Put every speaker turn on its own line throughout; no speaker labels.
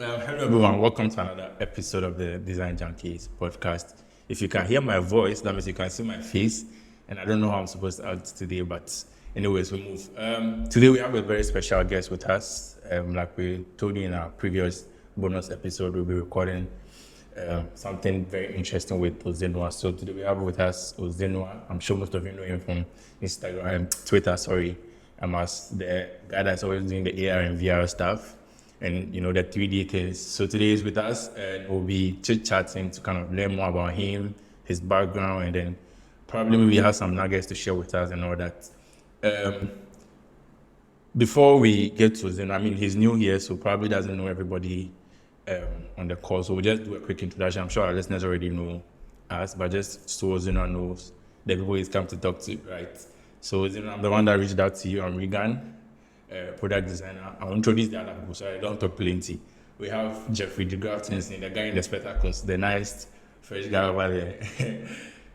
Hello, everyone. Welcome to another episode of the Design Junkies podcast. If you can hear my voice, that means you can see my face. And I don't know how I'm supposed to act today, but anyways, we move. Today, we have a very special guest with us. Like we told you in our previous bonus episode, we'll be recording something very interesting with Ozenua. So today, we have with us Ozenua. I'm sure most of you know him from Instagram, Twitter, sorry. I'm as the guy that's always doing the AR and VR stuff and the 3D things. So today he's with us and we'll be chit-chatting to kind of learn more about him, his background, and then probably maybe have some nuggets to share with us and all that. Before we get to Zen, I mean, he's new here, so probably doesn't know everybody on the call. So we'll just do a quick introduction. I'm sure our listeners already know us, but just so Zena knows the people he's come to talk to, right? So Zena, I'm the one that reached out to you. I'm Regan, product designer. I'll introduce the other people, so I don't talk plenty. We have Jeffrey DeGrafton, the guy in the spectacles, the nice fresh guy over there,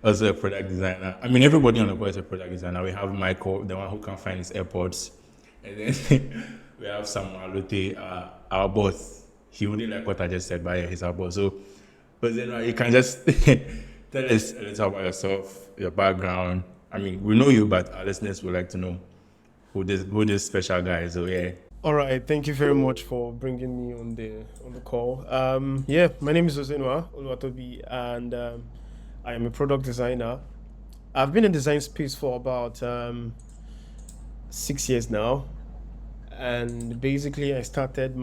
also a product designer. I mean, everybody on the call is a product designer. We have Michael, the one who can find his AirPods. And then we have Samuel Lute, our boss. He wouldn't like what I just said, but yeah, he's our boss. So, but then you can just tell us a little about yourself, your background. I mean, we know you, but our listeners would like to know who this special guy is. So yeah.
All right, thank you very much for bringing me on the call. My name is Ozenua Oluwatobi, and I am a product designer. I've been in design space for about 6 years now, and basically I started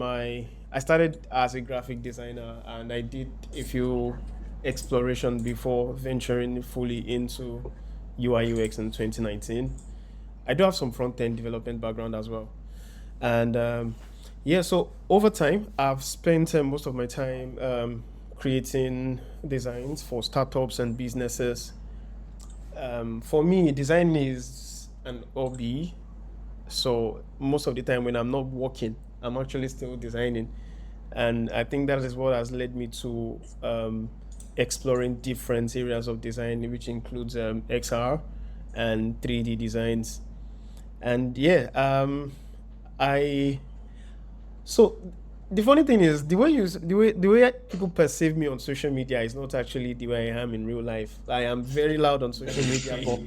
as a graphic designer, and I did a few exploration before venturing fully into UI UX in 2019. I do have some front-end development background as well. And so over time, I've spent most of my time creating designs for startups and businesses. For me, design is an hobby. So most of the time when I'm not working, I'm actually still designing. And I think that is what has led me to exploring different areas of design, which includes XR and 3D designs. And so the funny thing is the way people perceive me on social media is not actually the way I am in real life. I am very loud on social media, but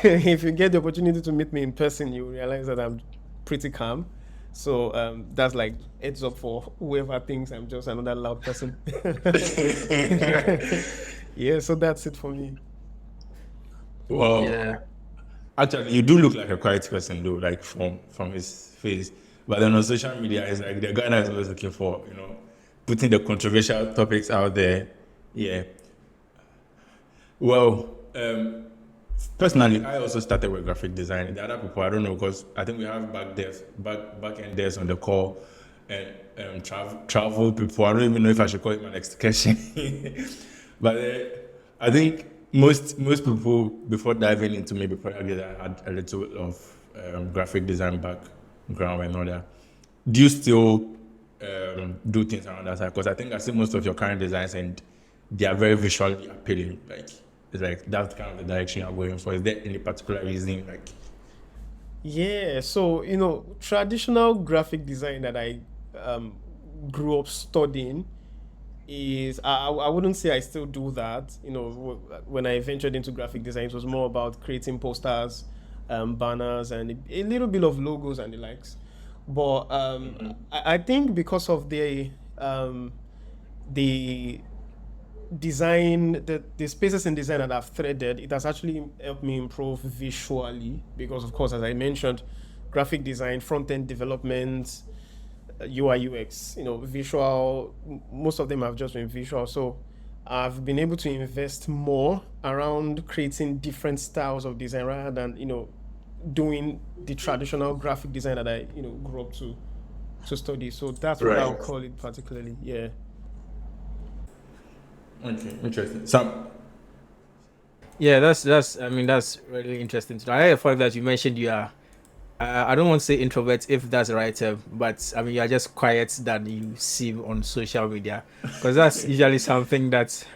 if you get the opportunity to meet me in person, you realize that I'm pretty calm. So that's like heads up for whoever thinks I'm just another loud person. Yeah, so that's it for me.
Well,
Yeah.
actually, you do look like a quiet person, though, like from his face. But then on social media, it's like the guy that is always looking for, putting the controversial topics out there. Yeah. Well, personally, I also started with graphic design. The other people, I don't know, because I think we have back end devs on the call, and travel people. I don't even know if I should call it my next question. But I think most people, before diving into maybe product design, had a little bit of graphic design background and all that. Do you still do things around that side? Because I think I see most of your current designs and they are very visually appealing. Like it's like that's kind of the direction you're going for. Is there any particular reason? Like,
Yeah, so traditional graphic design that I grew up studying is I wouldn't say I still do that. When I ventured into graphic design, it was more about creating posters, banners, and a little bit of logos and the likes. But I think because of the design, the spaces in design that I've threaded, it has actually helped me improve visually. Because of course, as I mentioned, graphic design, front end development, UI UX, visual. Most of them have just been visual. So I've been able to invest more around creating different styles of design rather than doing the traditional graphic design that I grew up to study. So that's what I would
right?
call it particularly. Yeah.
Okay, interesting. Some
Yeah, that's. I mean, that's really interesting to know. I like the fact that you mentioned you are. I don't want to say introvert if that's the right term, but I mean you are just quiet than you seem on social media, because that's usually something that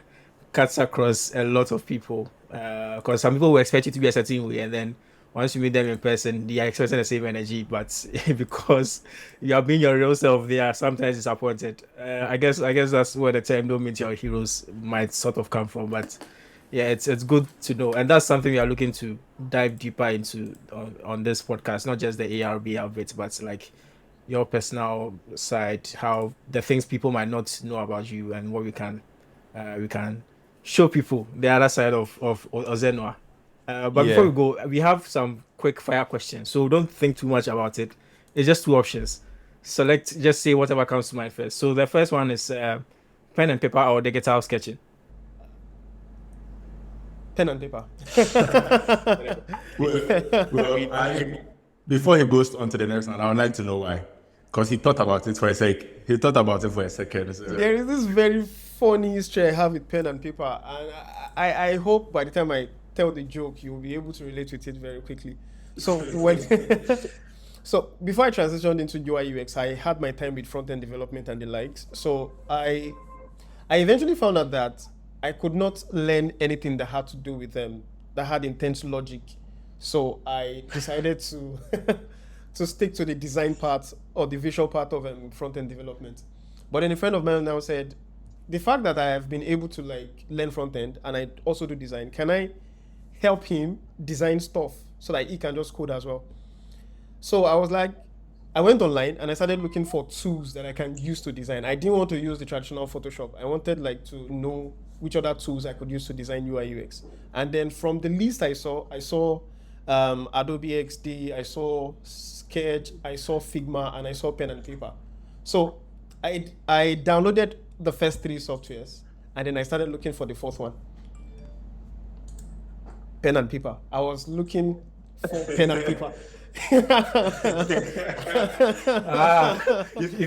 cuts across a lot of people. Because some people will expect you to be a certain way, and then once you meet them in person, they are expressing the same energy, but because you are being your real self, they are sometimes disappointed. I guess that's where the term "don't meet your heroes" might sort of come from. But yeah, it's good to know, and that's something we are looking to dive deeper into on this podcast. Not just the ARB of it, but like your personal side, how the things people might not know about you, and what we can show people the other side of Ozenua. But before
Yeah.
we go, we have some quick fire questions, so don't think too much about it. It's just two options. Select, just say whatever comes to mind first. So the first one is pen and paper or digital sketching.
Pen and paper.
Well, before he goes on to the next one, I would like to know why. Because he thought about it for a sec. He thought about it for a second. So,
There is this very funny history I have with pen and paper, and I hope by the time I tell the joke, you'll be able to relate with it very quickly. So so before I transitioned into UI UX, I had my time with front end development and the likes. So I eventually found out that I could not learn anything that had to do with them that had intense logic. So I decided to to stick to the design part or the visual part of front end development. But then a friend of mine now said, the fact that I have been able to like learn front end and I also do design, can I help him design stuff so that he can just code as well? So I was like, I went online and I started looking for tools that I can use to design. I didn't want to use the traditional Photoshop. I wanted like to know which other tools I could use to design UI UX. And then from the list I saw Adobe XD, I saw Sketch, I saw Figma, and I saw pen and paper. So I downloaded the first three softwares and then I started looking for the fourth one. Pen and paper. I was looking for pen and paper.
You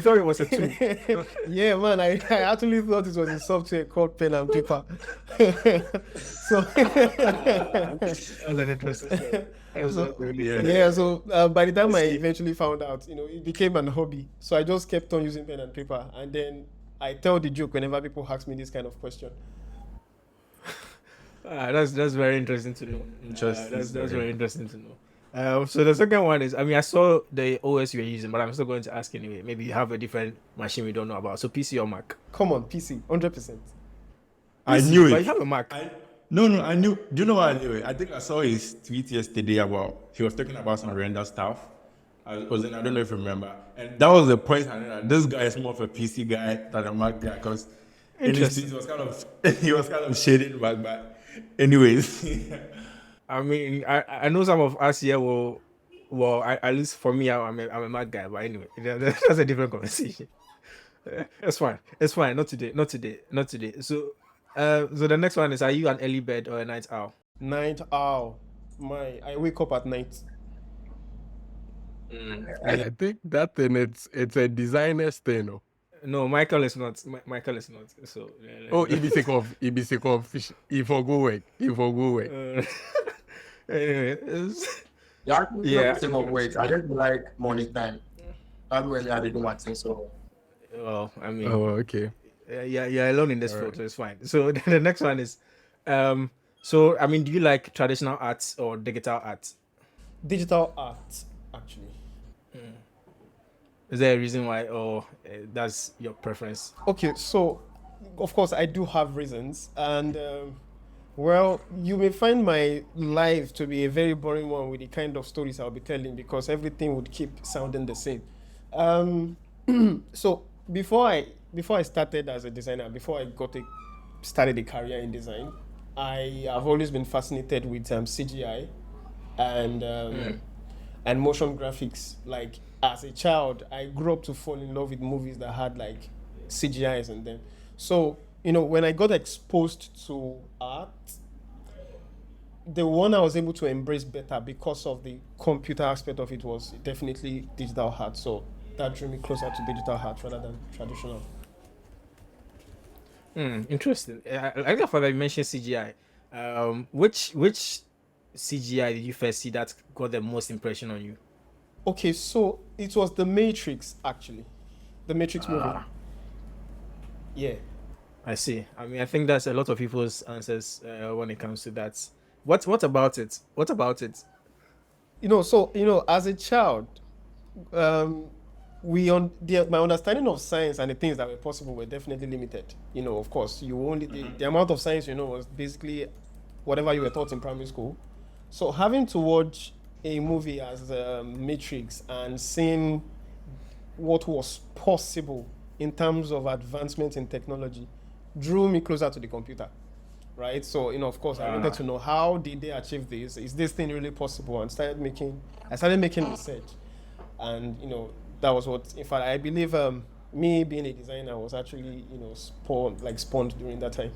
thought it was a tool.
Yeah, man, I actually thought it was a software called pen and paper. So
That's an interesting story.
yeah, so by the time I eventually found out, it became an hobby. So I just kept on using pen and paper, and then I tell the joke whenever people ask me this kind of question.
That's very interesting to know.
Interesting
That's
story.
very interesting to know. So the second one is, I mean, I saw the OS you're using, but I'm still going to ask anyway. Maybe you have a different machine we don't know about. So PC or Mac?
Come on, PC, 100%.
I knew
But
it.
you have a Mac.
No, I knew. Do you know why I knew it? I think I saw his tweet yesterday about he was talking about some render stuff. I don't know if you remember. And that was the point. I knew that this guy is more of a PC guy than a Mac guy because in his tweets he was kind of shading Mac. But anyways,
I mean, I know some of us here well, at least for me, I'm a Mac guy. But anyway, that's a different conversation. It's fine. It's fine. Not today. So the next one is: are you an early bird or a night owl?
Night owl. I wake up at night.
I think that thing it's a designer's thing. No?
No, Michael is not. Michael is not. So.
Oh, he be sick of fish. He for go work.
Anyway,
Yeah, same of weight. I just like morning time. That's when I didn't want to, so
well, I mean,
Oh, okay.
yeah, you're alone in this field, so it's fine. So the next one is, so I mean, do you like traditional arts or digital art?
Digital art, actually.
Is there a reason why, or that's your preference?
Okay, so of course I do have reasons, and well, you may find my life to be a very boring one with the kind of stories I'll be telling because everything would keep sounding the same. So before I started as a designer, before I started a career in design, I have always been fascinated with CGI and motion graphics. Like as a child, I grew up to fall in love with movies that had like CGIs in them. So when I got exposed to art, the one I was able to embrace better because of the computer aspect of it was definitely digital art. So that drew me closer to digital art rather than traditional.
Interesting. I like the fact that you mentioned CGI. Which CGI did you first see that got the most impression on you?
Okay, so it was The Matrix, actually. The Matrix movie. Yeah.
I see. I mean, I think that's a lot of people's answers when it comes to that. What about it? What about it?
as a child, um, my understanding of science and the things that were possible were definitely limited. Of course, you only the amount of science was basically whatever you were taught in primary school. So having to watch a movie as Matrix and seeing what was possible in terms of advancement in technology drew me closer to the computer, right? So, of course, I wanted to know, how did they achieve this? Is this thing really possible? And I started making research, and that was what, in fact, I believe me being a designer was actually spawned during that time.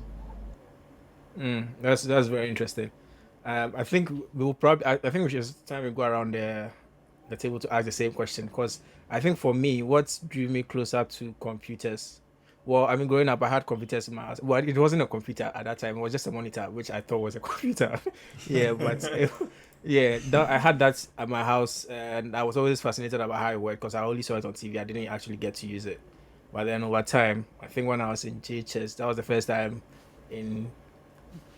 That's very interesting. I think we'll probably. I think we should time we go around the table to ask the same question, because I think for me, what drew me closer to computers. Well, I mean, growing up, I had computers in my house. Well, it wasn't a computer at that time; it was just a monitor, which I thought was a computer. Yeah, but yeah, I had that at my house, and I was always fascinated about how it worked because I only saw it on TV. I didn't actually get to use it. But then over time, I think when I was in JHS, that was the first time in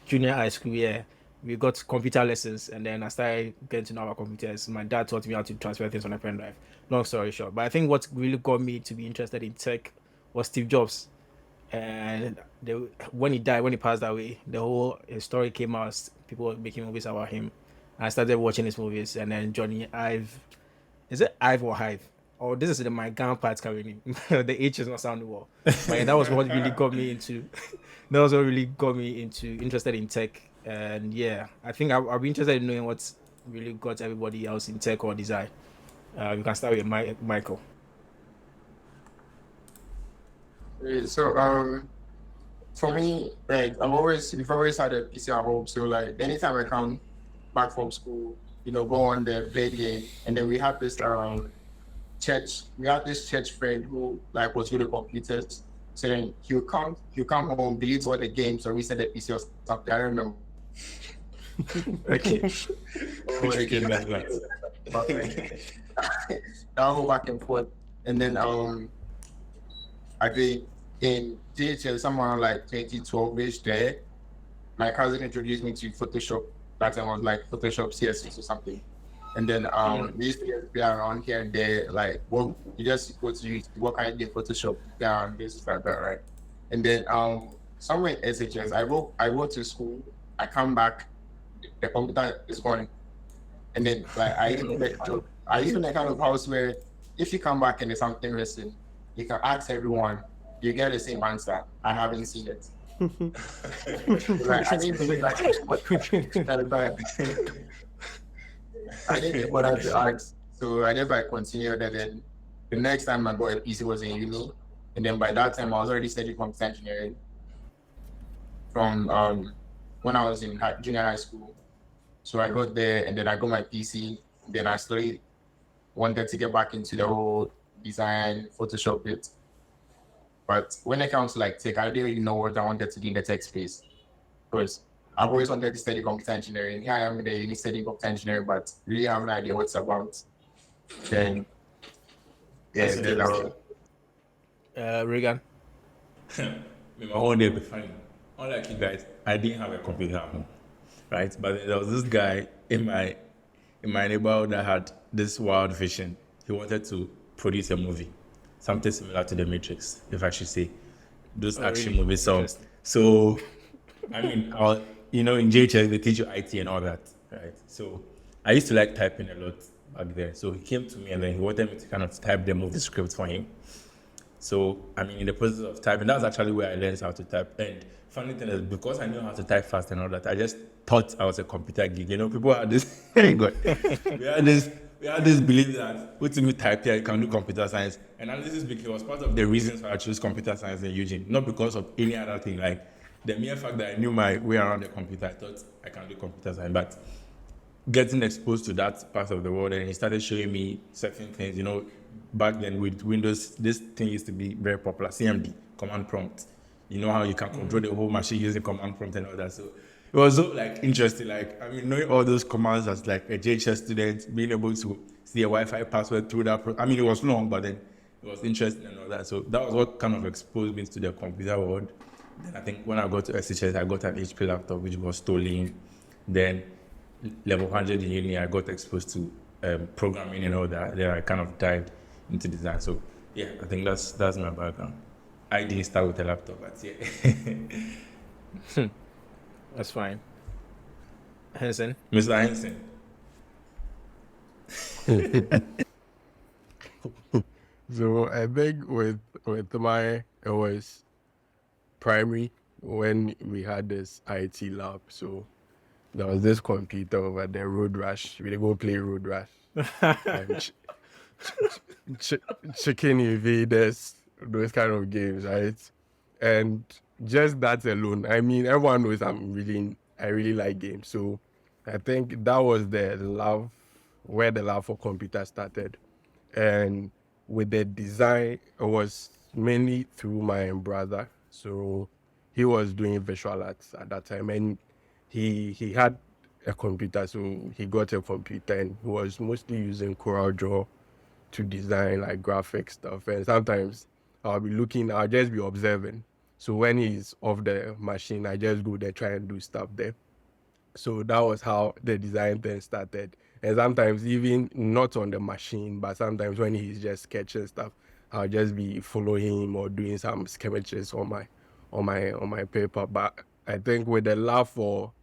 junior high school, yeah, we got computer lessons, and then I started getting to know about computers. My dad taught me how to transfer things on a pen drive. Long story short, but I think what really got me to be interested in tech was Steve Jobs. And when he died, when he passed away, the whole story came out. People were making movies about him. I started watching his movies, and then Johnny Ive, is it Ive or Hive? Oh, this is my gun part coming in. The H is not sounding well. But yeah, that was what really got me into. That was what really got me interested in tech. And yeah, I think I'll be interested in knowing what's really got everybody else in tech or design. You can start with Michael.
So for me, like we've always had a PC at home. So like anytime I come back from school, go on there, play the game, and then we had this church friend who like was really computers. So then he'll come home, delete all the games, or reset the PC or something. I don't remember.
Okay.
Which
game that
I'll go back and forth, and then I think in DHL somewhere like 2012ish there, my cousin introduced me to Photoshop. That time was like Photoshop CSS or something. And then we used to be around here and there, like you just go to what kind of do Photoshop down this like that, right? And then somewhere in SHS, I go to school, I come back, the computer is gone. And then like I live in a kind of house where if you come back and there's something missing, you can ask everyone, you get the same answer. I haven't seen it. Like, I didn't believe like what I didn't know what I had to ask. So I never continued, and then the next time I got a PC was in uni. And then by that time I was already studying computer engineering from when I was in junior high school. So I got there and then I got my PC. Then I slowly wanted to get back into the whole design, Photoshop bit. But when it comes to like tech, I didn't really know what I wanted to do in the tech space. Because I've always wanted to study computer engineering. Here I am in the uni studying computer engineering, but really have no idea what it's about. Then, yeah,
Regan.
My whole day be fine. Unlike you guys, I didn't have a computer at home, right? But there was this guy in my neighborhood that had this wild vision. He wanted to produce a movie, something similar to The Matrix, if I should say, those action
really?
movies. So, I mean, in JHS they teach you IT and all that, right? So I used to like typing a lot back there. So he came to me and then he wanted me to kind of type the movie script for him. So, I mean, in the process of typing, that's actually where I learned how to type. And funny thing is, because I knew how to type fast and all that, I just thought I was a computer geek. People had this, we had this belief that what you type here, you can do computer science. And this is because it was part of the reasons why I chose computer science in Eugene, not because of any other thing. Like the mere fact that I knew my way around the computer, I thought I can do computer science. But getting exposed to that part of the world, and he started showing me certain things, back then with Windows, this thing used to be very popular, CMD, command prompt. You know how you can control the whole machine using command prompt and all that. So it was so interesting. Knowing all those commands as a JHS student, being able to see a Wi-Fi password through that. It was long, but then it was interesting and all that. So that was what kind of exposed me to the computer world. Then I think when I got to SHS, I got an HP laptop, which was stolen. Then level 100 in uni, I got exposed to programming and all that. Then I kind of dived into design. So yeah, I think that's my background. I didn't start with a laptop, but yeah.
That's fine. Henson.
Mr. Henson.
So I think with my, it was primary when we had this IT lab. So there was this computer over there, Road Rush. We go play Road Rush. And chicken invaders, those kind of games, right? And just that alone, I mean, everyone knows I really like games. So I think that was where the love for computer started. And with the design, it was mainly through my brother. So he was doing visual arts at that time, and he had a computer, so he got a computer, and he was mostly using CorelDRAW to design like graphic stuff. And sometimes I'll just be observing. So when he's off the machine, I just go there, try and do stuff there. So that was how the design thing started. And sometimes even not on the machine, but sometimes when he's just sketching stuff, I'll just be following him or doing some sketches on my paper. But I think with the love for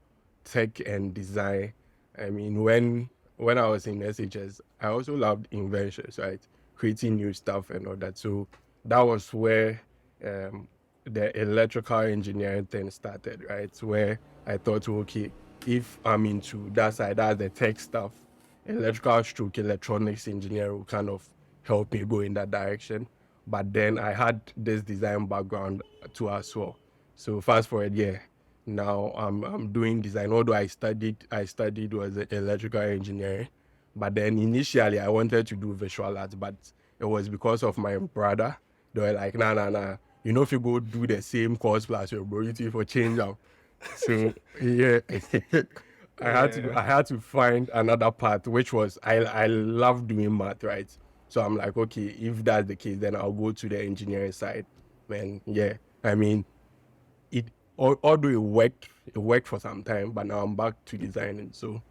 tech and design, I mean, when I was in SHS, I also loved inventions, right? Creating new stuff and all that. So that was where the electrical engineering thing started, right? Where I thought, okay, if I'm into that side, that's the tech stuff, electrical stroke electronics engineer will kind of help me go in that direction. But then I had this design background too as well. So fast forward, yeah, now I'm doing design. Although I studied was electrical engineering, but then initially I wanted to do visual arts, but it was because of my brother. They were like, nah. You know, if you go do the same course plus your bro, you for change out. So yeah, I had to find another path, which was I love doing math, right? So I'm like, okay, if that's the case, then I'll go to the engineering side. And yeah, I mean, although it worked for some time, but now I'm back to designing. So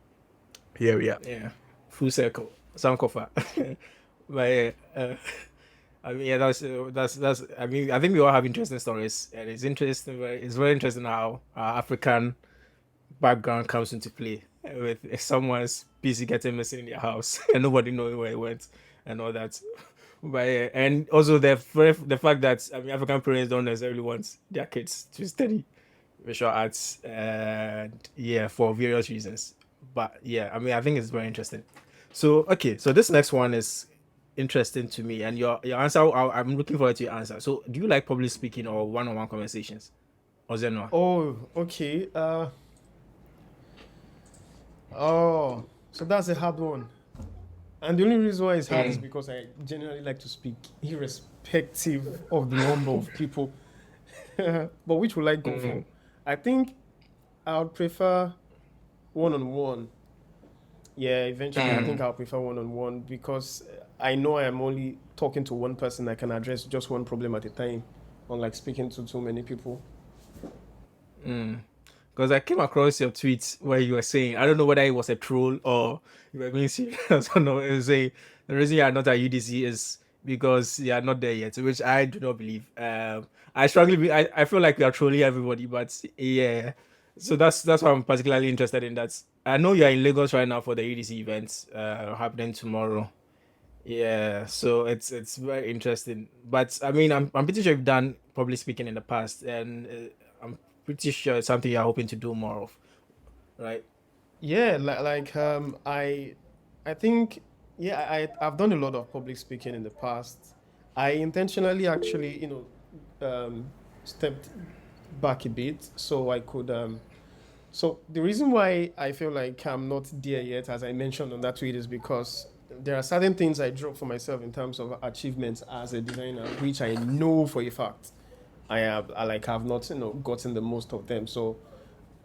here we are.
Yeah, full circle. Sankofa. But yeah, I mean, yeah, that's. I mean, I think we all have interesting stories, and it's interesting. It's very interesting how African background comes into play with someone's PC getting missing in their house and nobody knowing where it went and all that. But yeah, and also the fact that I mean African parents don't necessarily want their kids to study visual arts, and yeah, for various reasons. But yeah, I mean I think it's very interesting. So okay, so this next one is interesting to me, and your answer. I'm looking forward to your answer. So, do you like public speaking or one-on-one conversations, Ozenua?
Oh, okay. So that's a hard one. And the only reason why it's hard is because I generally like to speak, irrespective of the number of people. But which will I go for? I think I would prefer one-on-one. Yeah, eventually I think I'll prefer one-on-one because I know I am only talking to one person. I can address just one problem at a time, unlike speaking to too many people.
Because I came across your tweets where you were saying, I don't know whether it was a troll or you were being serious or no. It was saying the reason you are not at UDC is because you are not there yet, which I do not believe. I strongly, I feel like we are trolling everybody, but yeah. So that's why I'm particularly interested in that. I know you're in Lagos right now for the UDC event happening tomorrow. Yeah, so it's very interesting. But I mean, I'm pretty sure you've done public speaking in the past, and I'm pretty sure it's something you're hoping to do more of, right?
Yeah, I think I've done a lot of public speaking in the past. I intentionally actually stepped back a bit so I could so the reason why I feel like I'm not there yet, as I mentioned on that tweet, is because there are certain things I draw for myself in terms of achievements as a designer, which I know for a fact I have not gotten the most of them. So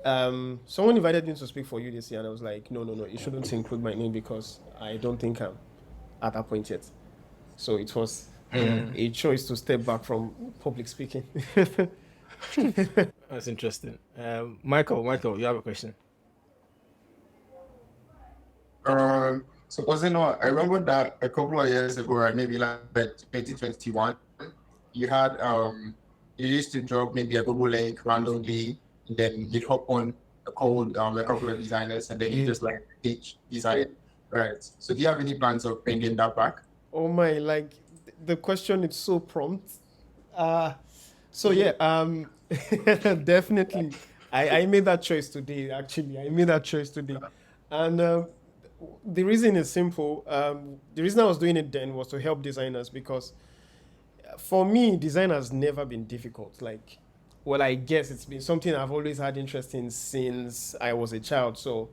someone invited me to speak for you this year, and I was like, no, you shouldn't include my name because I don't think I'm at that point yet. So it was a choice to step back from public speaking.
That's interesting. Michael, you have a question?
So Ozenua, I remember that a couple of years ago, right, maybe like 2021, you had you used to drop maybe a Google link randomly, and then you'd hop on a call a couple of designers, and then you just like teach design, right? So do you have any plans of bringing that back?
Oh my, like the question is so prompt. So yeah, definitely. I made that choice today. Actually, I made that choice today, and the reason is simple. The reason I was doing it then was to help designers because for me, design has never been difficult. Like, well, I guess it's been something I've always had interest in since I was a child. So,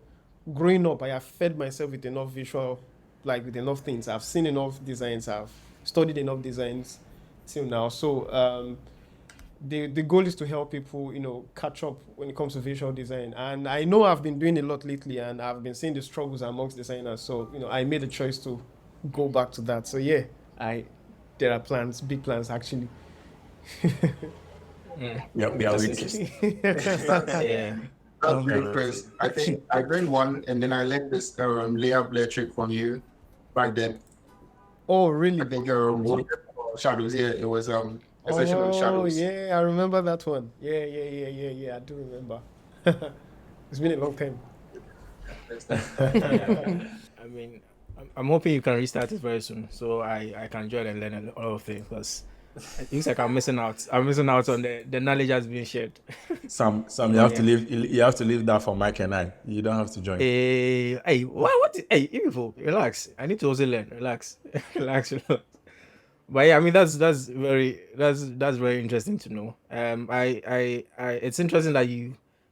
growing up, I have fed myself with enough visual, like with enough things. I've seen enough designs. I've studied enough designs till now. So, the goal is to help people, catch up when it comes to visual design. And I know I've been doing a lot lately, and I've been seeing the struggles amongst designers. So, I made a choice to go back to that. So yeah, there are plans, big plans actually.
Yep, yeah, we
Yeah.
That's great, because I think I learned one, and then I learned this layer trick from you back then.
Oh, really?
I think shadows. Yeah, it was a session on
Oh,
shadows.
yeah, I remember that one. Yeah. I do remember. It's been a long time.
I mean, I'm hoping you can restart it very soon, so I can join and learn a lot of things because it looks like I'm missing out. I'm missing out on the knowledge that's being shared.
some you have to leave. You have to leave that for Mike and I. You don't have to join.
Hey, what? Hey, evil, relax. I need to also learn. Relax, relax. But yeah, I mean that's very interesting to know. It's interesting that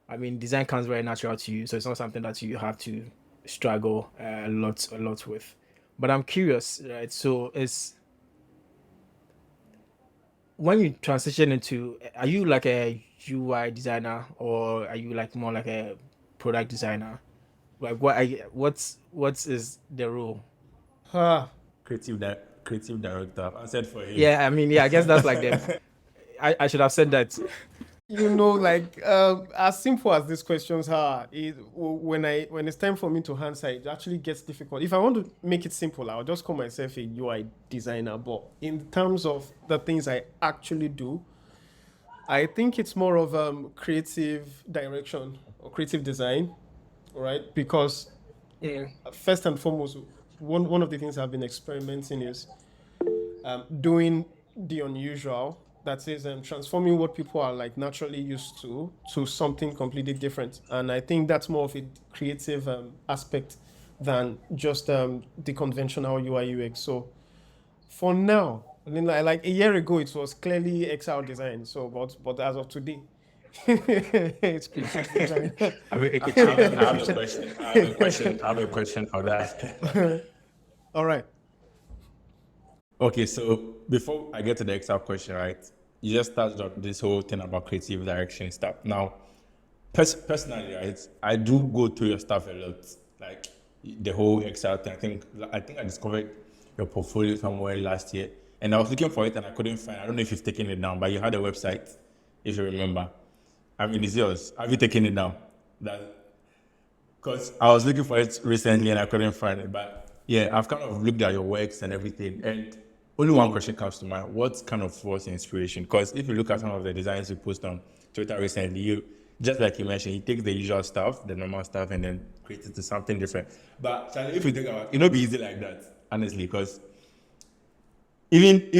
I mean, design comes very natural to you, so it's not something that you have to struggle a lot with. But I'm curious, right? So it's when you transition into, are you like a UI designer or are you like more like a product designer? Like what is the role?
Ah,
Creative director. I said for him.
Yeah, I mean, yeah, I guess that's like the. I should have said that.
like as simple as these questions are, when it's time for me to answer, it actually gets difficult. If I want to make it simple, I'll just call myself a UI designer. But in terms of the things I actually do, I think it's more of creative direction or creative design, right? Because first and foremost, one of the things I've been experimenting is doing the unusual. That is transforming what people are like naturally used to something completely different. And I think that's more of a creative aspect than just the conventional UI UX. So for now, I mean, like a year ago, it was clearly XR design. So, but as of today, it's creative design.
I have a question. I have a question for that.
All right.
Okay, so before I get to the extra question, right? You just touched on this whole thing about creative direction stuff. Now, personally, right, I do go through your stuff a lot, like the whole Excel thing. I think I discovered your portfolio somewhere last year, and I was looking for it and I couldn't find. I don't know if you've taken it down, but you had a website, if you remember. I mean, it's yours. Have you taken it down? Because I was looking for it recently and I couldn't find it. But yeah, I've kind of looked at your works and everything, and only one question comes to mind. What kind of was the inspiration? Because if you look at some of the designs you post on Twitter recently, just like you mentioned, he takes the usual stuff, the normal stuff, and then creates it to something different. But Charlie, if you think about it, it'll be easy like that, honestly, because even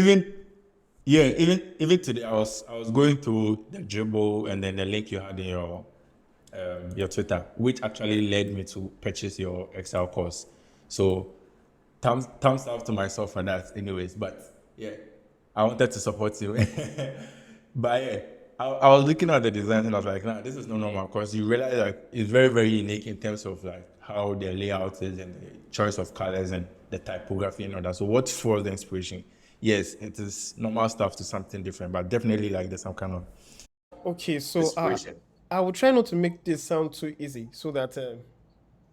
today, I was going through the dribble and then the link you had in your Twitter, which actually led me to purchase your Excel course. So thumbs up to myself for that anyways. But yeah, I wanted to support you. But yeah, I was looking at the design and I was like, nah, this is not normal, because you realize like it's very, very unique in terms of like how the layout is and the choice of colors and the typography and all that. So what was the inspiration? Yes, it is normal stuff to something different, but definitely like there's some kind of
Okay, so
inspiration.
I will try not to make this sound too easy so that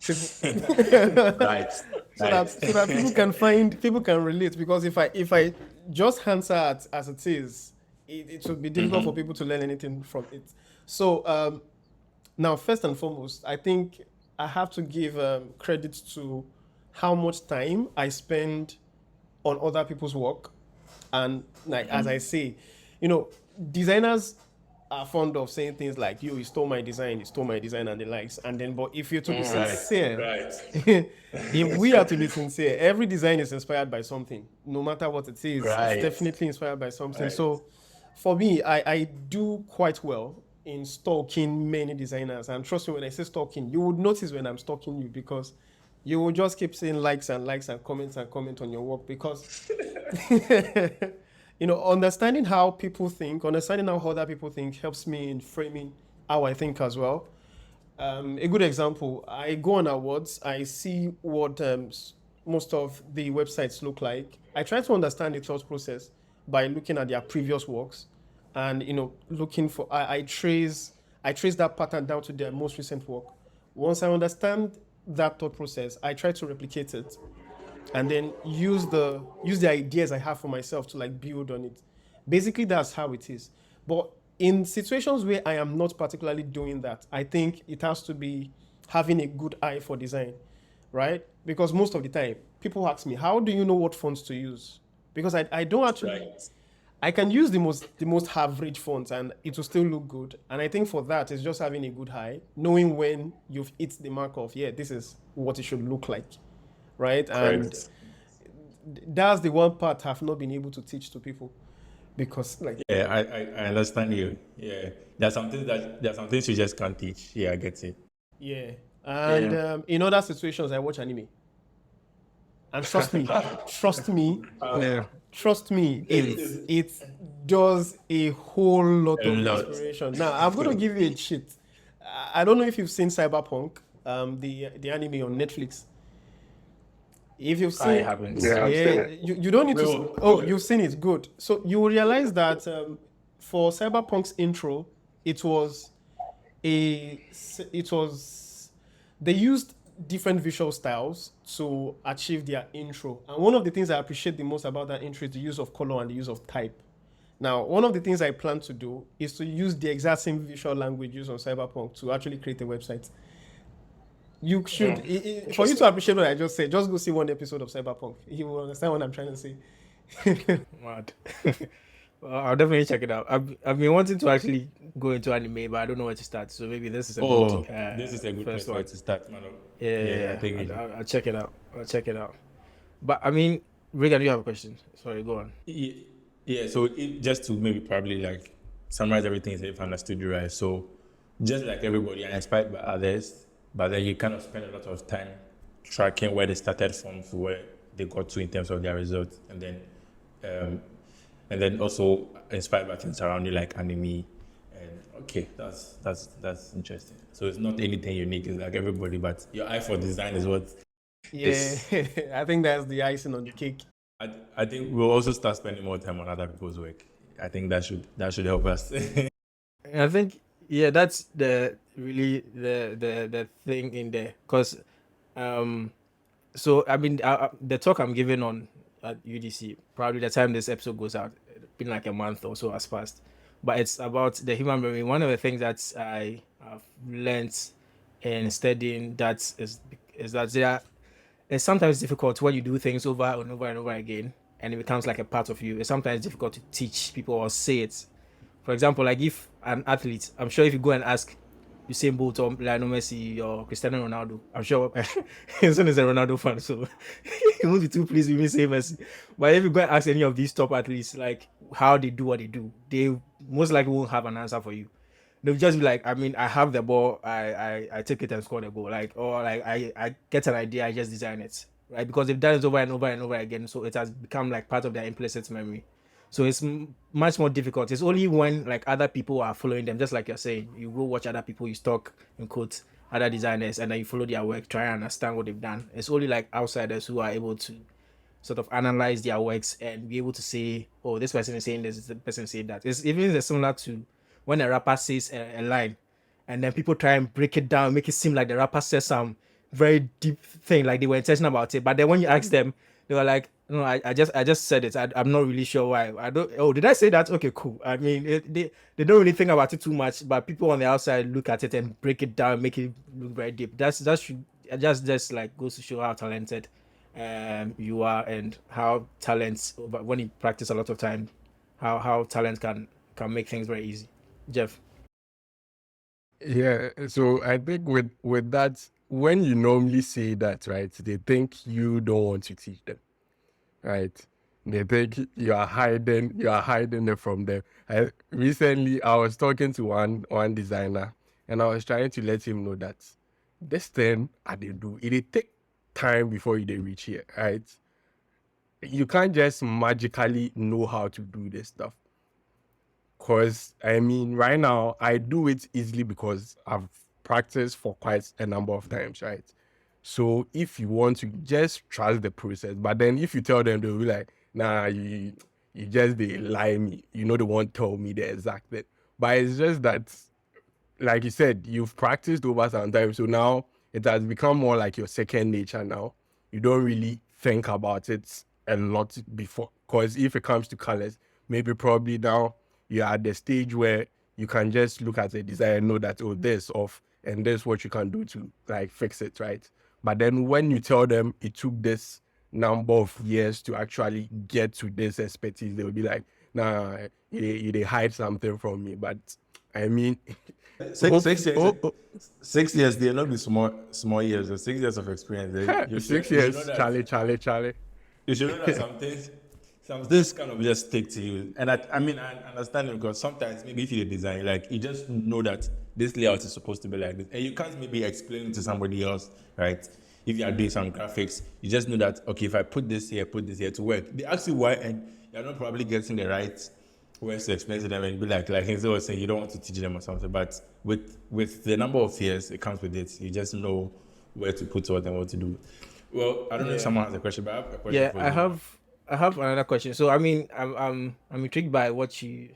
Nice.
so that people can relate, because if I just answer it as it is, it would be difficult for people to learn anything from it. So now, first and foremost, I think I have to give credit to how much time I spend on other people's work. And like as I say, designers are fond of saying things like, you stole my design, and the likes. And then, but if you're to be sincere, if we are to be sincere, every design is inspired by something, no matter what it is.
Right.
It's definitely inspired by something.
Right.
So for me, I do quite well in stalking many designers. And trust me, when I say stalking, you would notice when I'm stalking you, because you will just keep saying likes and comments and comment on your work, because understanding how people think, understanding how other people think helps me in framing how I think as well. A good example, I go on awards, I see what most of the websites look like. I try to understand the thought process by looking at their previous works, and looking for I trace that pattern down to their most recent work. Once I understand that thought process, I try to replicate it, and then use the ideas I have for myself to like build on it. Basically, that's how it is. But in situations where I am not particularly doing that, I think it has to be having a good eye for design, right? Because most of the time, people ask me, "How do you know what fonts to use?" Because I don't actually. I can use the most average fonts and it will still look good. And I think for that, it's just having a good eye, knowing when you've hit the mark of, this is what it should look like, right? And that's the one part I've not been able to teach to people, because
Yeah, I understand you. Yeah, there's some things you just can't teach. Yeah, I get it.
Yeah. And in other situations, I watch anime. And trust me, it does a whole lot of inspiration. Now, I'm going to give you a cheat. I don't know if you've seen Cyberpunk, the anime on Netflix. If you've seen,
I haven't.
You don't need to. Oh, you've seen it. Good. So you will realize that for Cyberpunk's intro, they used different visual styles to achieve their intro. And one of the things I appreciate the most about that intro is the use of color and the use of type. Now, one of the things I plan to do is to use the exact same visual language used on Cyberpunk to actually create a website. You should, for you to appreciate what I just said, just go see one episode of Cyberpunk. You will understand what I'm trying to say.
Mad. Well, I'll definitely check it out. I've been wanting to actually go into anime, but I don't know where to start. So maybe this is a good
first one to start, man.
Yeah, I think I'll check it out. But I mean, Regan, you have a question? Sorry, go on.
Yeah. So just to maybe probably like summarize everything, if I understood you right. So just like everybody, I'm inspired by others, but then you kind of spend a lot of time tracking where they started from to where they got to in terms of their results, and then also inspired by things around you like anime. And okay, that's interesting. So it's not anything unique. It's like everybody, but your eye for design is what.
Yeah, I think that's the icing on the cake.
I think we'll also start spending more time on other people's work. I think that should help us.
I think that's the thing in there, because so I mean the talk I'm giving on at UDC, probably the time this episode goes out, it's been like a month or so has passed, but it's about the human brain. One of the things that I have learned in studying that is that it's sometimes difficult when you do things over and over and over again, and it becomes like a part of you. It's sometimes difficult to teach people or say it. For example, like if an athlete, I'm sure if you go and ask Usain Bolt or Lionel Messi or Cristiano Ronaldo, I'm sure his son is a Ronaldo fan, so he won't be too pleased with me saying Messi. But if you go and ask any of these top athletes, like how they do what they do, they most likely won't have an answer for you. They'll just be like, I mean, I have the ball, I take it and score the goal, or I get an idea, I just design it, right? Because they've done it over and over and over again, so it has become like part of their implicit memory. So it's much more difficult. It's only when like other people are following them, just like you're saying, you go watch other people, you stalk in quotes other designers, and then you follow their work, try and understand what they've done. It's only like outsiders who are able to sort of analyze their works and be able to say, oh, this person is saying this, this person is saying that. It's even similar to when a rapper says a line, and then people try and break it down, make it seem like the rapper says some very deep thing, like they were intentional about it. But then when you ask them, they were like, No, I just said it. I'm not really sure why. I don't. Oh, did I say that? Okay, cool. I mean, they don't really think about it too much, but people on the outside look at it and break it down, make it look very deep. That should just like goes to show how talented you are and how talents. But when you practice a lot of time, how talent can make things very easy. Jeff.
Yeah, so I think with that, when you normally say that, right, they think you don't want to teach them, right? They think you are hiding it from them. Recently I was talking to one designer, and I was trying to let him know that this thing I they do it take time before you they reach here, right? You can't just magically know how to do this stuff. Because I mean, right now I do it easily because I've practiced for quite a number of times, right? So if you want to just trust the process, but then if you tell them, they'll be like, "Nah, you just they lie me. You know, they won't tell me the exact thing." But it's just that, like you said, you've practiced over some time, so now it has become more like your second nature now. You don't really think about it a lot before, because if it comes to colors, maybe probably now you're at the stage where you can just look at the design and know that, oh, this off and this what you can do to like fix it, right? But then when you tell them it took this number of years to actually get to this expertise, they'll be like, nah, they hide something from me. But I mean,
Six years.
oh,
6 years. They're not be small years. 6 years of experience.
six
You should
years,
know that.
Charlie.
You should know that some things kind of just stick to you. And I mean, I understand it because sometimes maybe if you're a designer, like you just know that this layout is supposed to be like this, and you can't maybe explain it to somebody else, right? If you are doing some graphics, you just know that okay, if I put this here to work, they ask you why, and you're not probably getting the right words to explain to them, and be like Hazel was saying, you don't want to teach them or something. But with the number of years it comes with it, you just know where to put what and what to do. Well, I don't know if someone has a question, but I have a question
Yeah,
for
I
you.
have another question. So I mean, I'm intrigued by what you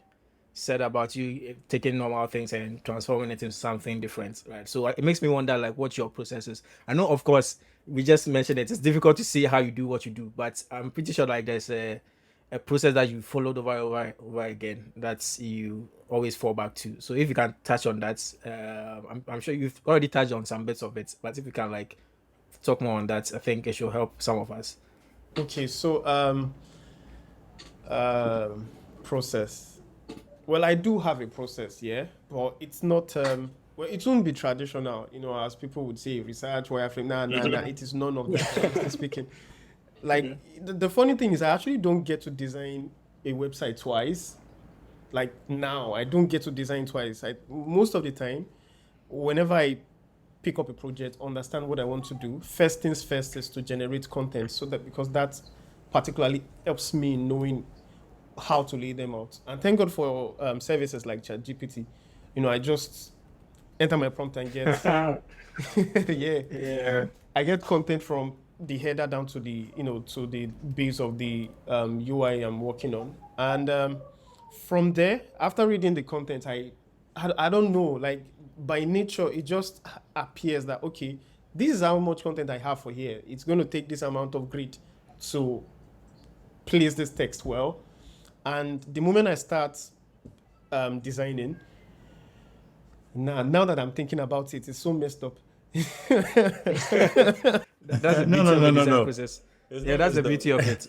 said about you taking normal things and transforming it into something different, right? So it makes me wonder, like, what your process is. I know, of course, we just mentioned it. It's difficult to see how you do what you do, but I'm pretty sure like there's a process that you followed over again that you always fall back to. So if you can touch on that, I'm sure you've already touched on some bits of it, but if you can like talk more on that, I think it should help some of us.
Okay, so process. Well, I do have a process, yeah, but it's not well, it won't be traditional, as people would say, research, wireframe. Nah. It is none of that, honestly speaking. Like the funny thing is, I actually don't get to design a website twice. Like now, I don't get to design twice. Most of the time, whenever I pick up a project, understand what I want to do, first things first is to generate content, so that because that particularly helps me in knowing how to lay them out. And thank God for services like ChatGPT. I just enter my prompt and get yeah, I get content from the header down to the base of the UI I'm working on, and from there, after reading the content, I don't know, like by nature, it just appears that okay, this is how much content I have for here. It's going to take this amount of grid to place this text well, and the moment I start designing, now that I'm thinking about it, it's so messed up.
That's the
No,
beauty
no,
of
no,
the
no,
design
no.
process.
It's
Yeah,
not
that's the
wisdom.
beauty of it.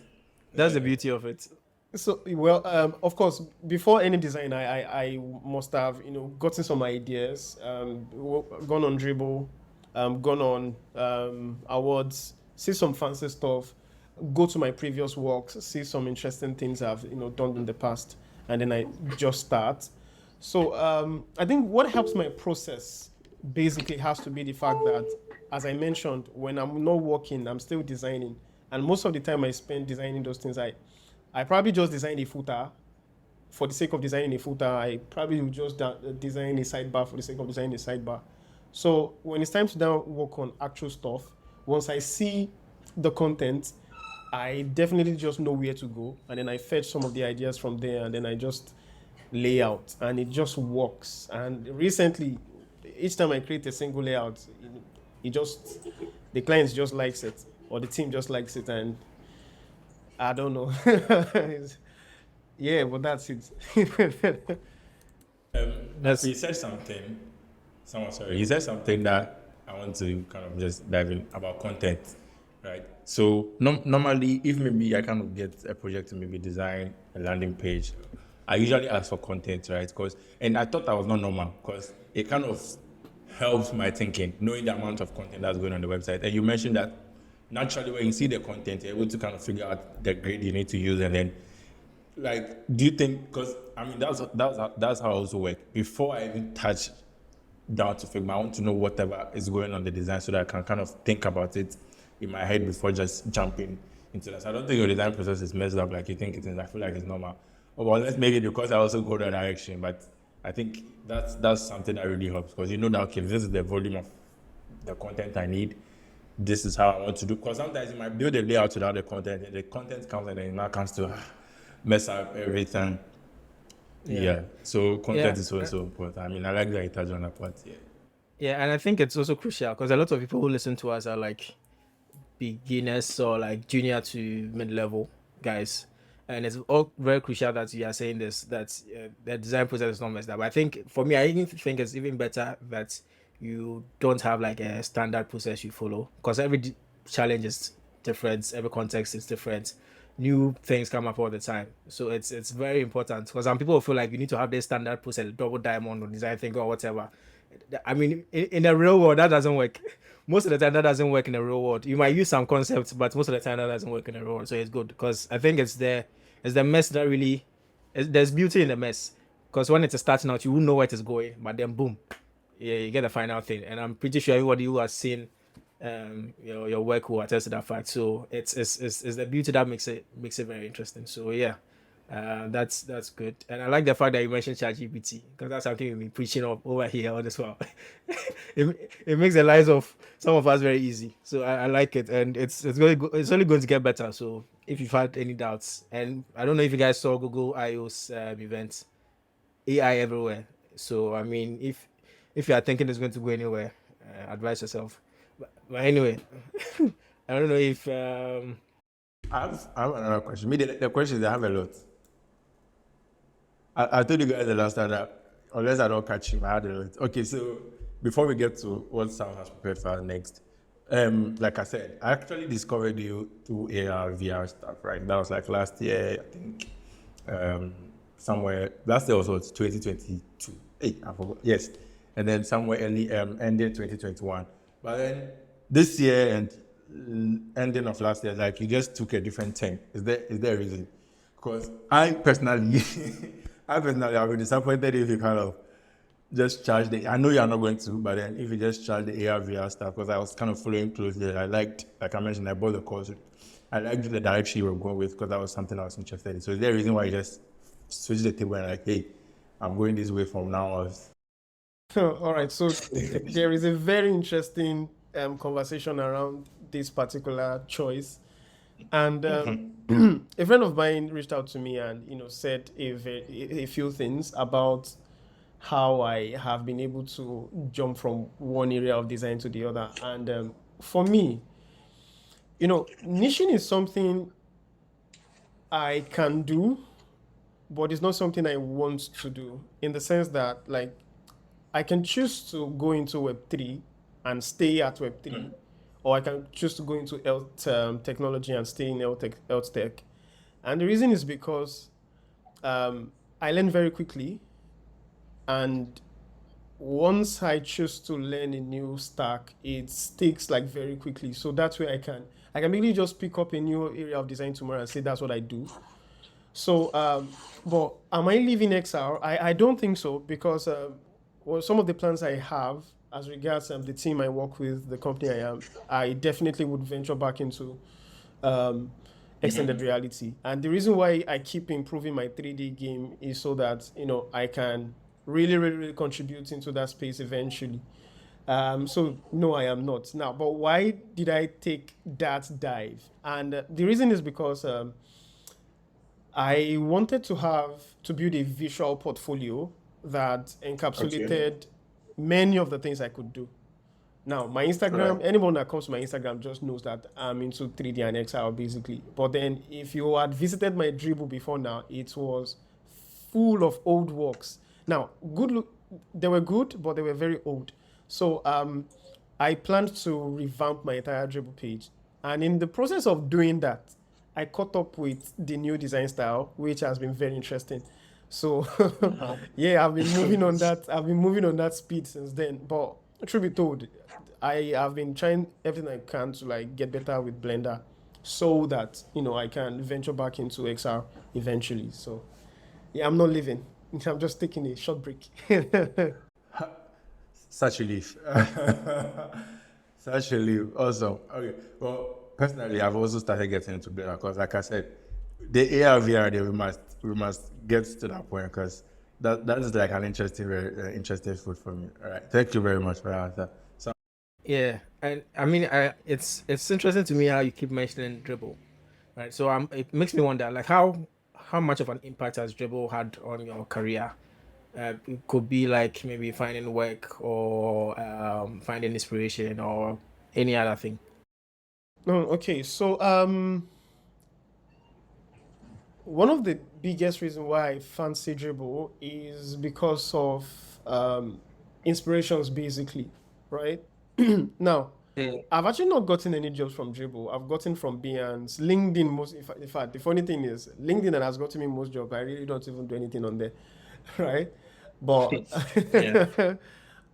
That's the beauty of it.
So, well, of course, before any design, I must have, gotten some ideas, gone on Dribble, gone on awards, see some fancy stuff, go to my previous works, see some interesting things I've, done in the past, and then I just start. So, I think what helps my process basically has to be the fact that, as I mentioned, when I'm not working, I'm still designing. And most of the time I spend designing those things, I probably just design a footer for the sake of designing a footer. I probably will just design a sidebar for the sake of designing a sidebar. So when it's time to now work on actual stuff, once I see the content, I definitely just know where to go, and then I fetch some of the ideas from there, and then I just lay out, and it just works. And recently, each time I create a single layout, it just the client just likes it, or the team just likes it, and I don't know. Yeah, but that's it.
That's
He said something. Someone, sorry. He said something that I want to kind of just dive in about content, right? So normally, if maybe I kind of get a project to maybe design a landing page, I usually ask for content, right? And I thought that was not normal because it kind of helps my thinking, knowing the amount of content that's going on the website. And you mentioned that naturally, when you see the content, you're able to kind of figure out the grade you need to use, and then like, do you think? Because I mean, that's how I also work. Before I even touch down to Figma, I want to know whatever is going on the design so that I can kind of think about it in my head before just jumping into that. So I don't think your design process is messed up like you think it is. I feel like it's normal. Well, let's make it because I also go that direction. But I think that's something that really helps because you know that okay, this is the volume of the content I need. This is how I want to do. Because sometimes you might build a layout without the content, and the content comes and then it now comes to mess up everything. Yeah. So content
Yeah.
is so important. I mean, I like that you touched on that part. Yeah.
Yeah, and I think it's also crucial because a lot of people who listen to us are like beginners or like junior to mid-level guys, and it's all very crucial that you are saying this, that the design process is not messed up. I think for me, I even think it's even better that you don't have like a standard process you follow because challenge is different, every context is different, new things come up all the time, so it's very important because some people feel like you need to have this standard process, double diamond or design thing or whatever. I mean, in the real world, that doesn't work. Most of the time, that doesn't work in the real world. You might use some concepts, but most of the time, that doesn't work in the real world. So it's good because I think it's the mess that really, there's beauty in the mess. Because when it's starting out, you won't know where it is going, but then boom, yeah, you get the final thing. And I'm pretty sure everybody who has seen your work will attest to that fact. So it's the beauty that makes it very interesting. So yeah, that's good. And I like the fact that you mentioned ChatGPT because that's something we've been preaching of over here all this while. It makes the lives of some of us very easy. So I like it, and it's only going to get better. So if you've had any doubts, and I don't know if you guys saw Google I/O's event, AI everywhere. So I mean, if you are thinking it's going to go anywhere, advise yourself. But anyway, I don't know if
I have another question. Me, the questions I have a lot. I told you guys the last time that unless I don't catch him, I had a lot. Okay, so before we get to what Sam has prepared for us next, like I said, I actually discovered you through AR VR stuff, right? That was like last year, I think. Somewhere last year was what, 2022. Hey, I forgot. Yes, and then somewhere early ending 2021. But then this year and ending of last year, like you just took a different turn. Is there a reason? Because I personally, I've been disappointed if you kind of just charge the. I know you are not going to, but then if you just charge the AR VR stuff, because I was kind of following closely. I liked, like I mentioned, I bought the course. I liked the direction you were going with because that was something I was interested in. So is there a reason why you just switch the table and like, hey, I'm going this way from now on?
All right, so there is a very interesting conversation around this particular choice, and a friend of mine reached out to me and said a few things about how I have been able to jump from one area of design to the other, and for me, niching is something I can do, but it's not something I want to do in the sense that like I can choose to go into Web3 and stay at Web3, or I can choose to go into health technology and stay in health tech. And the reason is because I learn very quickly, and once I choose to learn a new stack, it sticks like very quickly. So that's where I can really just pick up a new area of design tomorrow and say that's what I do. So, but am I leaving XR? I don't think so because well, some of the plans I have as regards the team I work with, the company I am, I definitely would venture back into extended reality. And the reason why I keep improving my 3D game is so that I can really contribute into that space eventually. So no, I am not now. But why did I take that dive? And the reason is because I wanted to build a visual portfolio that encapsulated many of the things I could do. Now, my Instagram, anyone that comes to my Instagram just knows that I'm into 3D and XR basically. But then if you had visited my dribble before now, it was full of old works. Now, they were good, but they were very old. So I planned to revamp my entire dribble page. And in the process of doing that, I caught up with the new design style, which has been very interesting. So yeah, I've been moving on that. I've been moving on that speed since then. But truth be told, I have been trying everything I can to like get better with Blender, so that I can venture back into XR eventually. So yeah, I'm not leaving. I'm just taking a short break.
Such relief. Such relief. Awesome. Okay. Well, personally, I've also started getting into Blender because, like I said, the AR VR, we must get to that point because that is like an interesting, very interesting food for me. All right. Thank you very much for that answer. So,
Yeah, and I mean, it's interesting to me how you keep mentioning dribble, right? So it makes me wonder, like, how much of an impact has dribble had on your career? It could be like maybe finding work or finding inspiration or any other thing.
No, okay. So one of the biggest reasons why I fancy dribble is because of inspirations, basically, right? Now, I've actually not gotten any jobs from dribble. I've gotten from Behance, LinkedIn. In fact, the funny thing is, LinkedIn that has gotten me most jobs. I really don't even do anything on there, right? But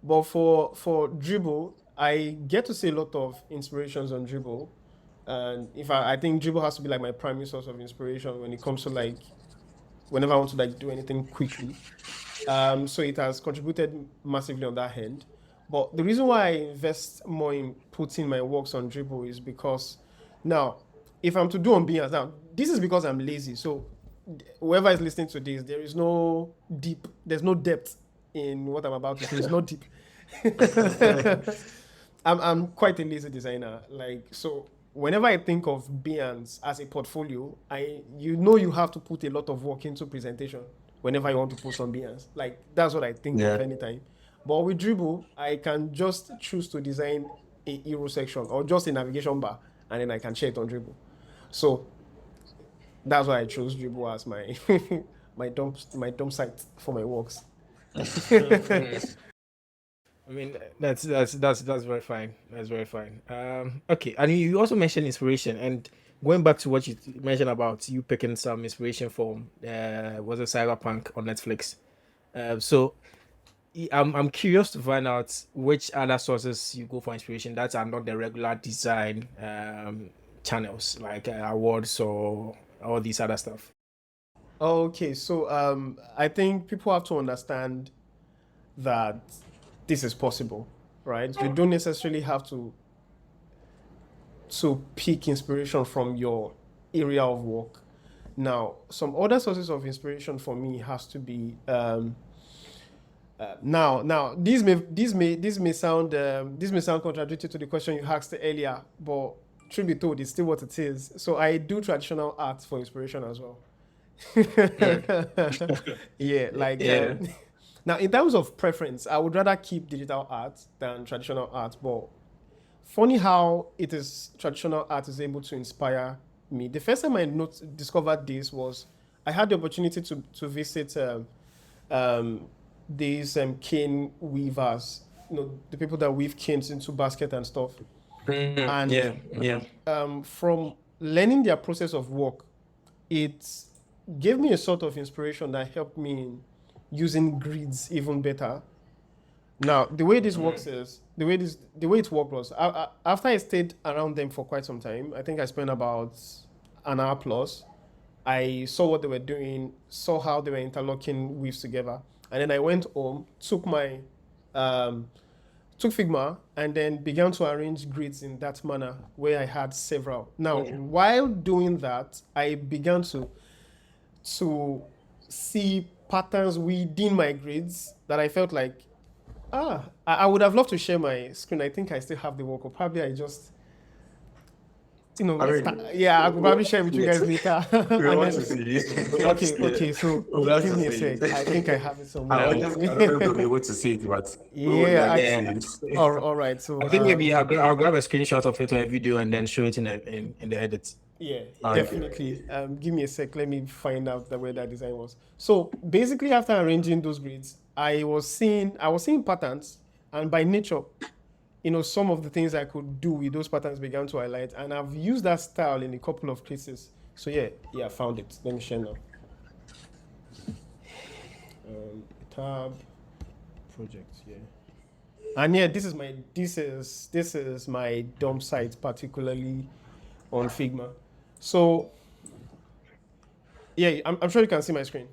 but for dribble, I get to see a lot of inspirations on dribble. And if I think dribble has to be like my primary source of inspiration when it comes to like whenever I want to like do anything quickly. So it has contributed massively on that end. But the reason why I invest more in putting my works on dribble is because now, if I'm to do on Behance, now this is because I'm lazy. So whoever is listening to this, there's no depth in what I'm about to say. It's not deep. I'm quite a lazy designer. Like, so whenever I think of Behance as a portfolio, you have to put a lot of work into presentation whenever you want to post on Behance. Like, that's what I think of anytime. But with Dribble, I can just choose to design a hero section or just a navigation bar, and then I can share it on Dribble. So that's why I chose Dribble as my my dump site for my works.
I mean, that's very fine. That's very fine. Okay, and you also mentioned inspiration, and going back to what you mentioned about you picking some inspiration from was it Cyberpunk on Netflix? So I'm curious to find out which other sources you go for inspiration that are not the regular design channels like awards or all these other stuff.
Okay, so I think people have to understand that this is possible, right? You don't necessarily have to pick inspiration from your area of work. Now, some other sources of inspiration for me has to be now this may sound contradictory to the question you asked earlier, but truth be told, it's still what it is. So I do traditional art for inspiration as well. Yeah, like now in terms of preference, I would rather keep digital art than traditional art. But funny how it is traditional art is able to inspire me. The first time I discovered this was I had the opportunity to visit these cane weavers, the people that weave canes into basket and stuff. And from learning their process of work, it gave me a sort of inspiration that helped me in using grids even better. Now, the way this works is the way it worked was after I stayed around them for quite some time. I think I spent about an hour plus. I saw what they were doing, saw how they were interlocking weaves together, and then I went home, took my took Figma, and then began to arrange grids in that manner where I had several. Now, while doing that, I began to see patterns within my grids that I felt like, I would have loved to share my screen. I think I still have the work, or probably I just You know,
I mean,
yeah, I could probably share with you guys later.
we
And
want
then-
to see this.
okay, so
We want
give
to
me a
see
sec.
it.
I think I have it somewhere.
I want to be able to see it, but we would
Yeah,
like
Yeah.
to see it.
all right. So
I think maybe I'll grab a screenshot of it or a video and then show it in the edit.
yeah,
Okay.
definitely. Give me a sec. Let me find out where that design was. So basically, after arranging those grids, I was seeing patterns, and by nature, you know, some of the things I could do with those patterns began to highlight, and I've used that style in a couple of cases. So yeah, I found it. Let me share now. Tab project, yeah. And yeah, this is my dump site, particularly on Figma. So yeah, I'm sure you can see my screen.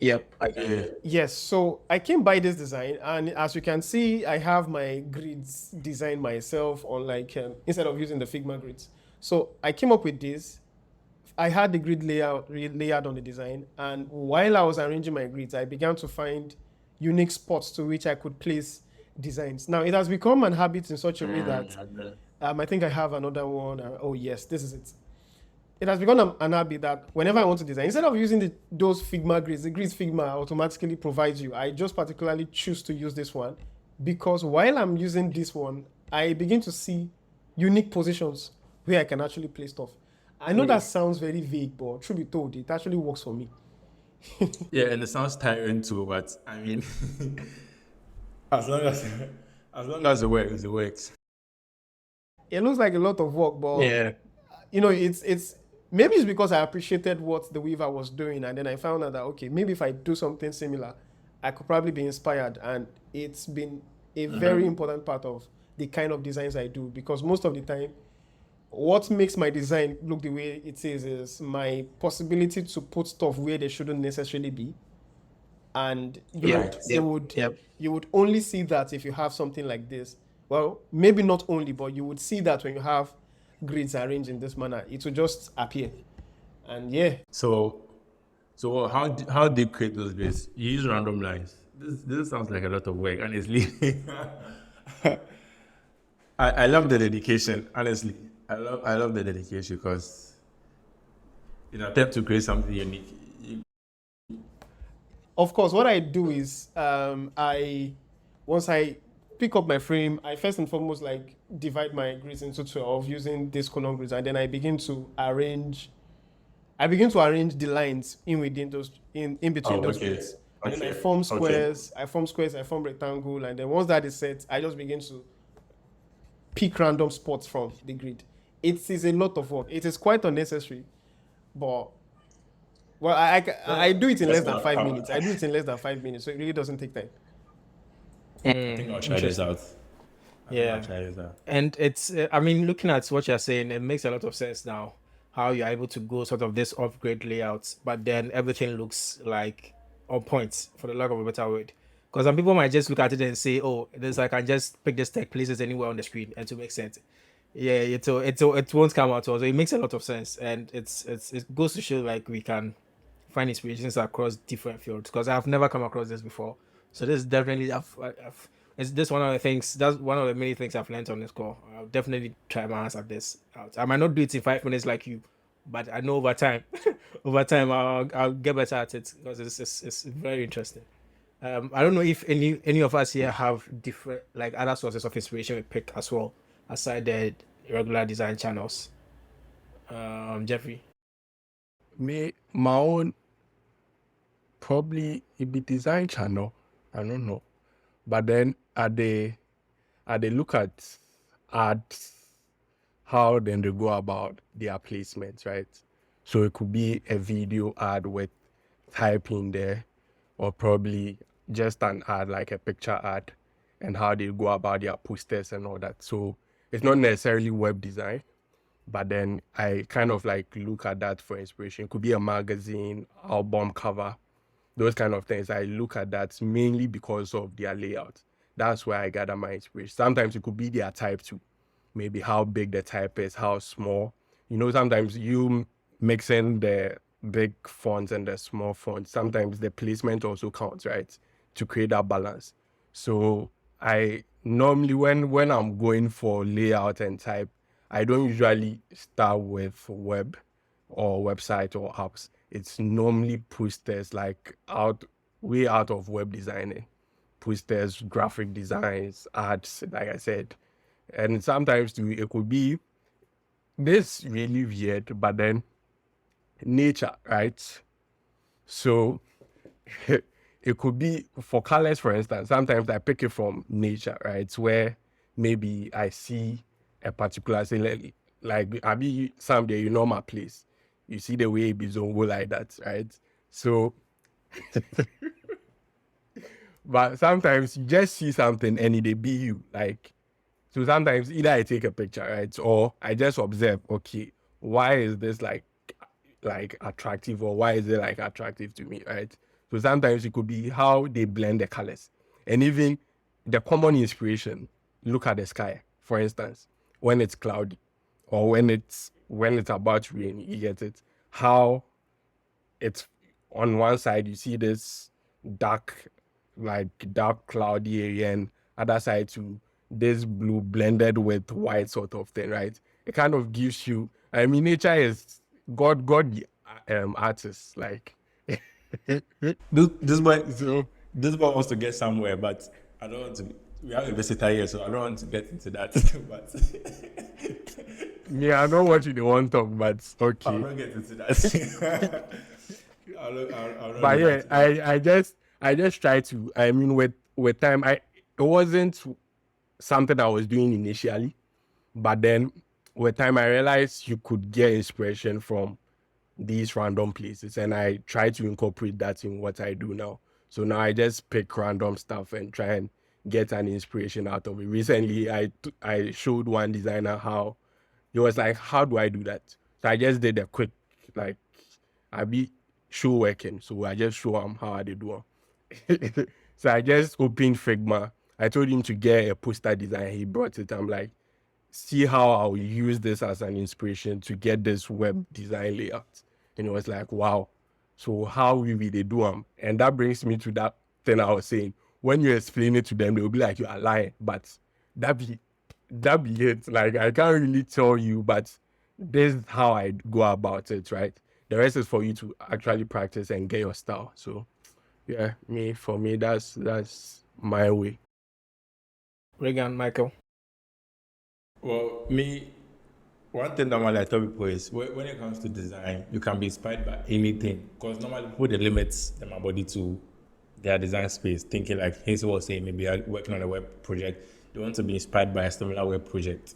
Yep.
Yeah.
Yes, so I came by this design, and as you can see, I have my grids designed myself on instead of using the Figma grids. So I came up with this. I had the grid layout on the design, and while I was arranging my grids, I began to find unique spots to which I could place designs. Now it has become an habit in such a way that I think I have another one. Oh yes, this is it. It has become an habit that whenever I want to design, instead of using those Figma grids, the grids Figma automatically provides you, I just particularly choose to use this one because while I'm using this one, I begin to see unique positions where I can actually place stuff. I know that sounds very vague, but truth be told, it actually works for me.
Yeah, and it sounds tiring too, but I mean, as long as it works, it works.
It looks like a lot of work, but
Yeah.
you know, it's maybe it's because I appreciated what the weaver was doing, and then I found out that okay, maybe if I do something similar, I could probably be inspired, and it's been a very important part of the kind of designs I do because most of the time, what makes my design look the way it is my possibility to put stuff where they shouldn't necessarily be, and you would only see that if you have something like this. Well, maybe not only, but you would see that when you have grids arranged in this manner, it will just appear. And yeah,
So how do you create those bits? You use random lines. This sounds like a lot of work, honestly. I love the dedication, honestly. I love the dedication because in an attempt to create something unique.
of course, what I do is once I pick up my frame, I first and foremost divide my grids into 12 using this column grids, and then I begin to arrange the lines in between those grids. And then I form squares, I form rectangle, and then once that is set, I just begin to pick random spots from the grid. It is a lot of work. It is quite unnecessary, but well, I do it in less than 5 minutes. I do it in less than 5 minutes, so it really doesn't take time.
I think I'll try this out.
Yeah.
I'll try this out.
And it's, I mean, looking at what you're saying, it makes a lot of sense now. How you're able to go sort of this off-grid layouts, but then everything looks like on point, for the lack of a better word. Because some people might just look at it and say, "Oh, this I can just pick this tech places anywhere on the screen," and to make sense. Yeah, it won't come out. So it makes a lot of sense, and it goes to show like we can find inspirations across different fields. Because I've never come across this before, so this is definitely it's this one of the things. That's one of the many things I've learned on this call. I'll definitely try my hands at this out. I might not do it in 5 minutes like you, but I know over time, I'll get better at it because it's very interesting. I don't know if any of us here have different like other sources of inspiration we pick as well aside the regular design channels. Jeffrey.
Me, my own, probably it be design channel. I don't know. But then they look at ads, how then they go about their placements, right? So it could be a video ad with typing there, or probably just an ad like a picture ad, and how they go about their posters and all that. So it's not necessarily web design, but then I kind of like look at that for inspiration. It could be a magazine, album cover, those kind of things. I look at that mainly because of their layout. That's where I gather my inspiration. Sometimes it could be their type too. Maybe how big the type is, how small. You know, sometimes you mixing the big fonts and the small fonts, sometimes the placement also counts, right? To create that balance. So I normally, when I'm going for layout and type, I don't usually start with web or website or apps. It's normally posters, like way out of web designing, posters, graphic designs, ads, like I said. And sometimes too, it could be this really weird, but then nature, right? So it could be for colors, for instance. Sometimes I pick it from nature, right? Where maybe I see a particular, say, like I be someday, you know, my place. You see the way it be zongo like that, right? So, but sometimes you just see something and it be you. Like, so sometimes either I take a picture, right? Or I just observe, okay, why is this like attractive, or why is it like attractive to me, right? So sometimes it could be how they blend the colors, and even the common inspiration. Look at the sky, for instance, when it's cloudy, or when it's about to rain, you get it. How it's on one side you see this dark, like dark cloudy area, and other side to this blue blended with white sort of thing, right? It kind of gives you, I mean, nature is God the artist, like.
This boy,
So
this boy wants to get somewhere, but I don't want to. We have a visitor here, so I don't want to get into that. But
yeah, I know what you want to talk, but
I'll
okay.
not get into that. I'll not
But
do
yeah,
that.
I just try to, I mean, with time, it wasn't something I was doing initially, but then with time I realized you could get inspiration from these random places, and I try to incorporate that in what I do now. So now I just pick random stuff and try and get an inspiration out of it. Recently I showed one designer how he was like, how do I do that? So I just did a quick, like, I be show working, so I just show him how I did do it. So I just opened Figma. I told him to get a poster design. He brought it. I'm like, see how I'll use this as an inspiration to get this web design layout. And it was like, wow. So how we really do them? And that brings me to that thing I was saying. When you explain it to them, they'll be like, you are lying. But that be it. Like, I can't really tell you, but this is how I go about it, right? The rest is for you to actually practice and get your style. So yeah, for me, that's my way.
Regan, Michael.
Well, me, one thing normally I tell people is when it comes to design, you can be inspired by anything. Because normally people they limits their body to their design space, thinking like Hazel was saying, maybe I'm working on a web project. They want to be inspired by a similar web project.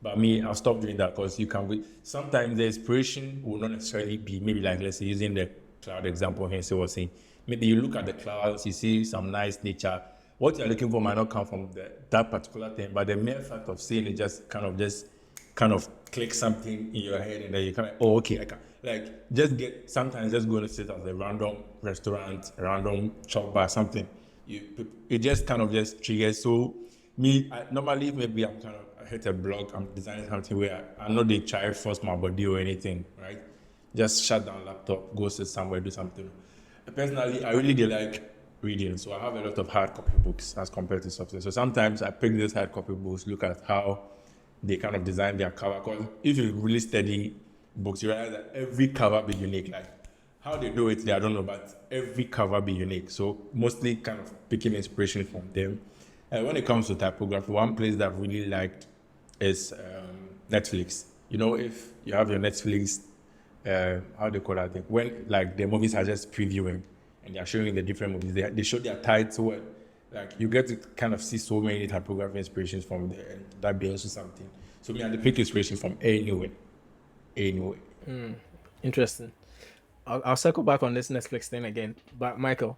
But me, I'll stop doing that because you can be sometimes the inspiration will not necessarily be maybe like let's say using the cloud example Hazel was saying. Maybe you look at the clouds, you see some nice nature. What you're looking for might not come from that particular thing, but the mere fact of seeing it just kind of click something in your head, and then you kind of, oh, okay, I can, like, sometimes just going to sit at a random restaurant, a random shop bar, something, it just kind of just triggers. So me, normally maybe I hit a blog, I'm designing something where I know they try force my body or anything, right? Just shut down laptop, go sit somewhere, do something. Personally, I really do like reading, so I have a lot of hard copy books as compared to software. So sometimes I pick these hard copy books, look at how they kind of design their cover. Because if you really study books, you realize that every cover be unique. Like how they do it, I don't know, but every cover be unique. So mostly kind of picking inspiration from them. And when it comes to typography, one place that I've really liked is Netflix. You know, if you have your Netflix, how do you call that thing? When like the movies are just previewing and they're showing the different movies, they show their title. Like you get to kind of see so many typography inspirations from there, and that be also something. So me, I pick inspiration from anywhere.
Interesting. I'll circle back on this Netflix thing again. But Michael.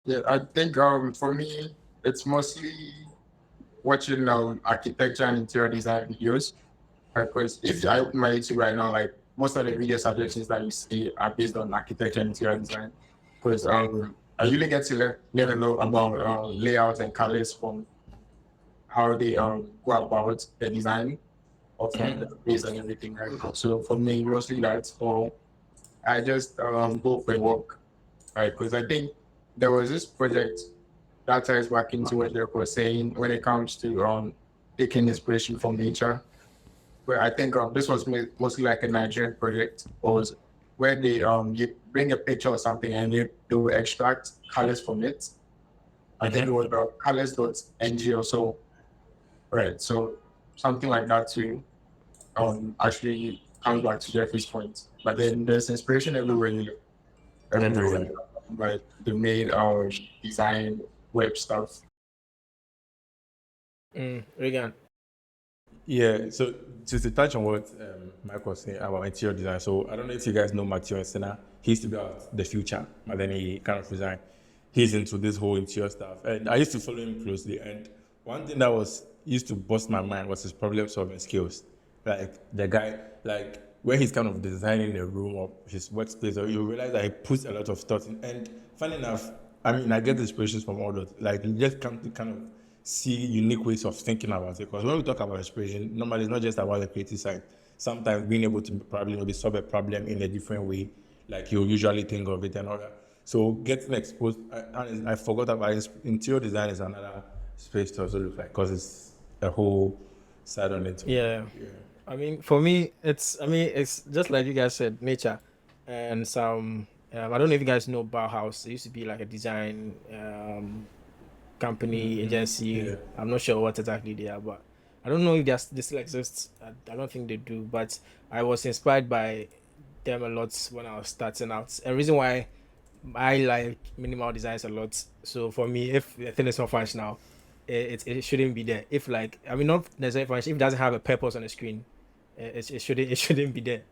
Yeah, I think for me, it's mostly watching architecture and interior design videos. Because if I open my YouTube right now, like most of the video suggestions that you see are based on architecture and interior design. Because I really get to learn a lot about layouts and colors from how they go about the design of the space and everything. Right? So for me, mostly that's all. I just go for a walk, right? Because I think there was this project that ties back into what Derek was saying when it comes to taking inspiration from nature. Where I think this was mostly like a Nigerian project, was where they you bring a picture or something and they will extract colors from it. I think it was colors.ng or so. Right. So something like that too actually comes back to Jeffrey's point. But then there's inspiration everywhere. Everywhere. Like they made our design web stuff.
Regan.
Yeah, so just to touch on what Mike was saying about interior design. So I don't know if you guys know Matthew Senna. He used to be about the future, but then he kind of resigned. He's into this whole interior stuff. And I used to follow him closely. And one thing that used to bust my mind was his problem solving skills. Like the guy, like when he's kind of designing a room or his workspace, or you realize that he puts a lot of thought in. And funny enough, I mean, I get inspirations from all those. Like you just come to kind of see unique ways of thinking about it. Because when we talk about inspiration, normally it's not just about the creative side. Sometimes being able to probably maybe solve a problem in a different way, like you usually think of it and all that. So getting exposed, I forgot about interior design is another space to also look like, because it's a whole side on it.
Yeah. I mean, for me, it's just like you guys said, nature and some. I don't know if you guys know Bauhaus. It used to be like a design company agency.
Yeah.
I'm not sure what exactly they are, but I don't know if they still exist. I don't think they do. But I was inspired by them a lot when I was starting out. And reason why I like minimal designs a lot. So for me, if the thing is not functional, it shouldn't be there. If like, I mean, not necessarily functional, if it doesn't have a purpose on the screen, it shouldn't be there,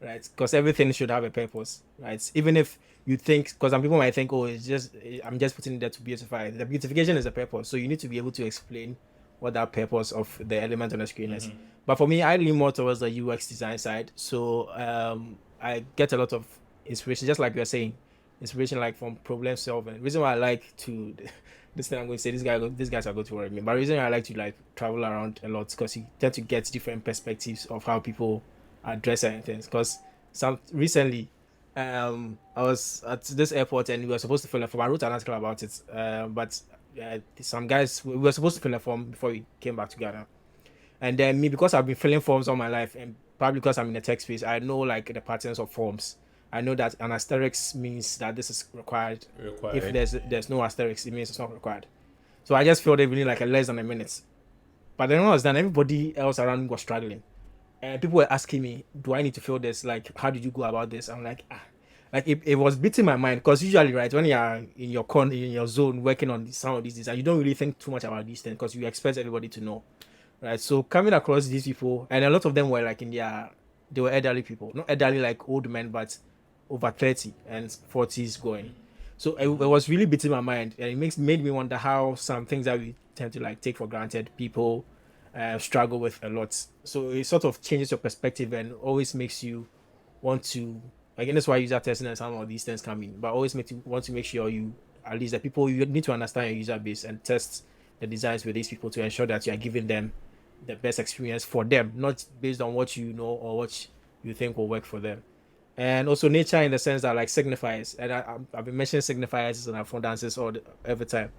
right? Because everything should have a purpose, right? Even if you think, because some people might think, oh, I'm just putting it there to beautify. The beautification is a purpose, so you need to be able to explain what that purpose of the element on the screen is. But for me, I lean more towards the UX design side. So I get a lot of inspiration, just like you're saying, inspiration like from problem solving. The reason why I like to this thing I'm going to say, these guys are going to worry me. But the reason why I like to like travel around a lot, because you tend to get different perspectives of how people address certain things. Because recently, I was at this airport and we were supposed to fill a form. I wrote an article about it, but some guys, we were supposed to fill a form before we came back together. And then me, because I've been filling forms all my life, and probably because I'm in the tech space, I know like the patterns of forms. I know that an asterisk means that this is required. If there's no asterisk, it means it's not required. So I just filled it within like less than a minute. But then when I was done, everybody else around me was struggling. And people were asking me, do I need to fill this? Like, how did you go about this? I'm like, Like it was beating my mind, because usually, right, when you are in your zone working on some of these designs, you don't really think too much about these things because you expect everybody to know, right? So coming across these people, and a lot of them were like they were elderly people, not elderly like old men, but over 30 and 40s going. So it was really beating my mind, and it made me wonder how some things that we tend to like take for granted, people struggle with a lot. So it sort of changes your perspective and always makes you want to, again, that's why user testing and some of these things come in, but always make you want to make sure you, at least the people, you need to understand your user base and test the designs with these people to ensure that you are giving them the best experience for them, not based on what you know or what you think will work for them. And also nature, in the sense that like signifiers, and I've been mentioning signifiers and affordances every time.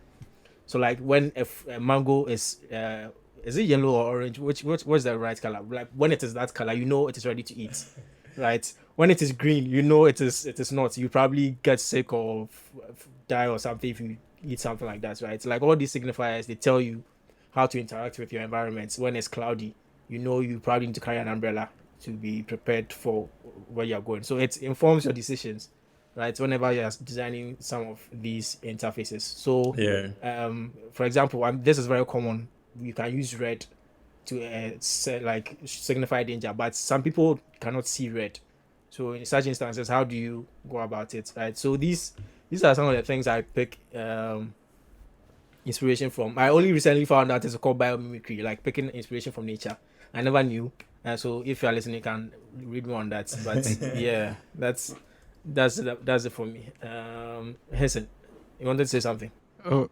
So like when a mango is it yellow or orange? What's the right color? Like when it is that color, you know it is ready to eat, right? When it is green, you know it is not. You probably get sick or die or something if you eat something like that, right? Like all these signifiers, they tell you how to interact with your environment. When it's cloudy, you know you probably need to carry an umbrella to be prepared for where you're going. So it informs your decisions, right? Whenever you're designing some of these interfaces. So for example, this is very common. You can use red to like signify danger, but some people cannot see red. So in such instances, how do you go about it, right? So these are some of the things I pick inspiration from. I only recently found out it's called biomimicry, like picking inspiration from nature. I never knew. So if you're listening, you can read more on that. But yeah, that's it for me. Henson, you wanted to say something?
Oh,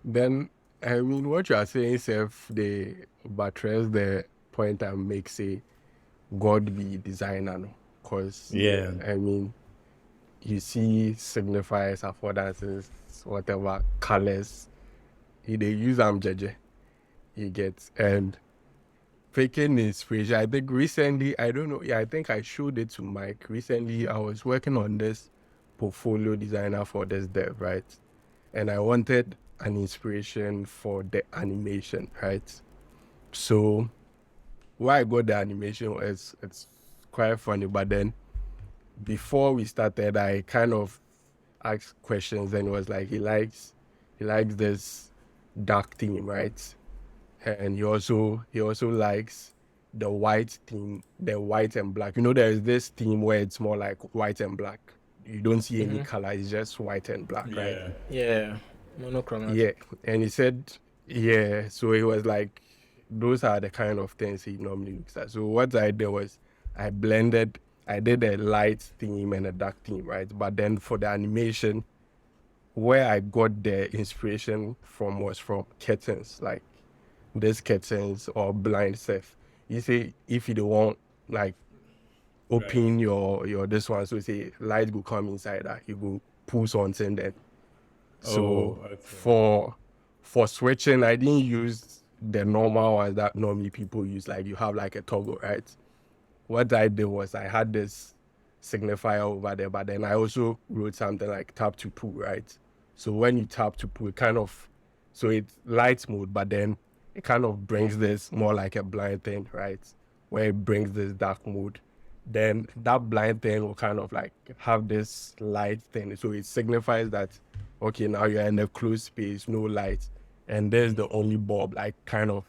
then I mean, what you are saying, Seth, they buttress the point I make, say, God be designer, no? Because, I mean, you see signifiers, affordances, whatever, colors, they use JJ. You get, and picking inspiration. I think recently, I don't know. Yeah, I think I showed it to Mike recently. I was working on this portfolio designer for this dev, right? And I wanted an inspiration for the animation, right? So why I got the animation was, it's quite funny, but then before we started, I kind of asked questions, and it was like he likes this dark theme, right? And he also likes the white theme, the white and black. You know, there is this theme where it's more like white and black. You don't see any color, it's just white and black, right?
Yeah. Monochromatic.
Yeah. And he said, yeah. So he was like, those are the kind of things he normally looks at. So what I did was I did a light theme and a dark theme, right? But then for the animation, where I got the inspiration from was from curtains, like these curtains or blind stuff. You say if you don't want like open your this one, so you say light will come inside that, you go pull something then. So for switching, I didn't use the normal ones that normally people use, like you have like a toggle, right? What I did was I had this signifier over there, but then I also wrote something like tap to pull, right? So when you tap to pull, so it's light mode, but then it kind of brings this more like a blind thing, right? Where it brings this dark mode. Then that blind thing will kind of like have this light thing. So it signifies that, okay, now you're in a closed space, no light. And there's the only bulb, like kind of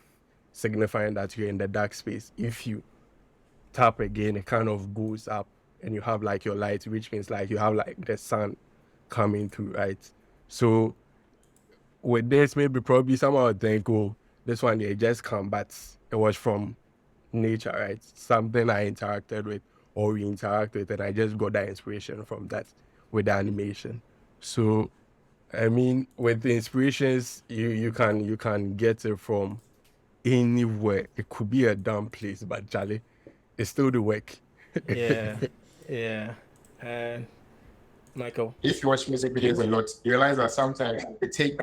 signifying that you're in the dark space. If you tap again, it kind of goes up and you have like your light, which means like you have like the sun coming through, right? So with this, maybe probably someone would think, oh, this one they just come, but it was from nature, right? Something I interacted with or we interact with, and I just got that inspiration from that with the animation. So I mean, with the inspirations, you can get it from anywhere. It could be a dumb place, but Charlie, it's still the work.
Yeah. And Michael.
If you watch music videos a lot, you realize that sometimes they take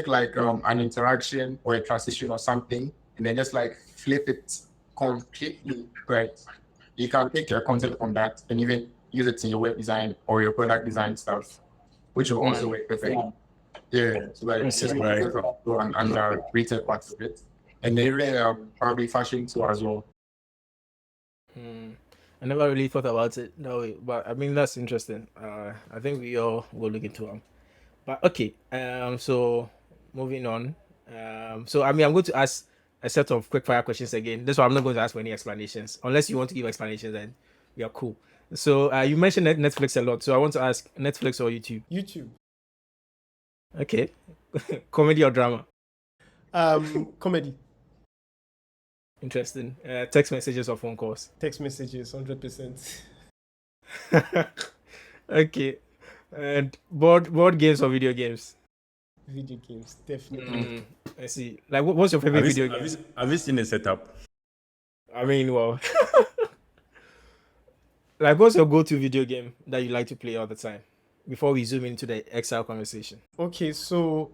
like an interaction or a transition or something, and then just like flip it completely, right? You can take your content from that and even use it in your web design or your product design stuff, which will also work perfect. Yeah, so like it's just right. And retail parts of it, and they probably fashion too as well.
I never really thought about it that way, but I mean that's interesting. I think we all will look into them. But okay, so moving on. So I mean I'm going to ask a set of quick fire questions again. This one I'm not going to ask for any explanations, unless you want to give explanations. Then we are cool. So you mentioned Netflix a lot, so I want to ask Netflix or YouTube.
YouTube.
Okay, comedy or drama?
Comedy.
Interesting. Text messages or phone calls?
Text messages, 100%.
Okay. And board games or video games?
Video games, definitely.
I see. Like, what's your favorite video game?
Have you seen the setup?
I mean, well, like, what's your go-to video game that you like to play all the time? Before we zoom into the Excel conversation.
Okay, so,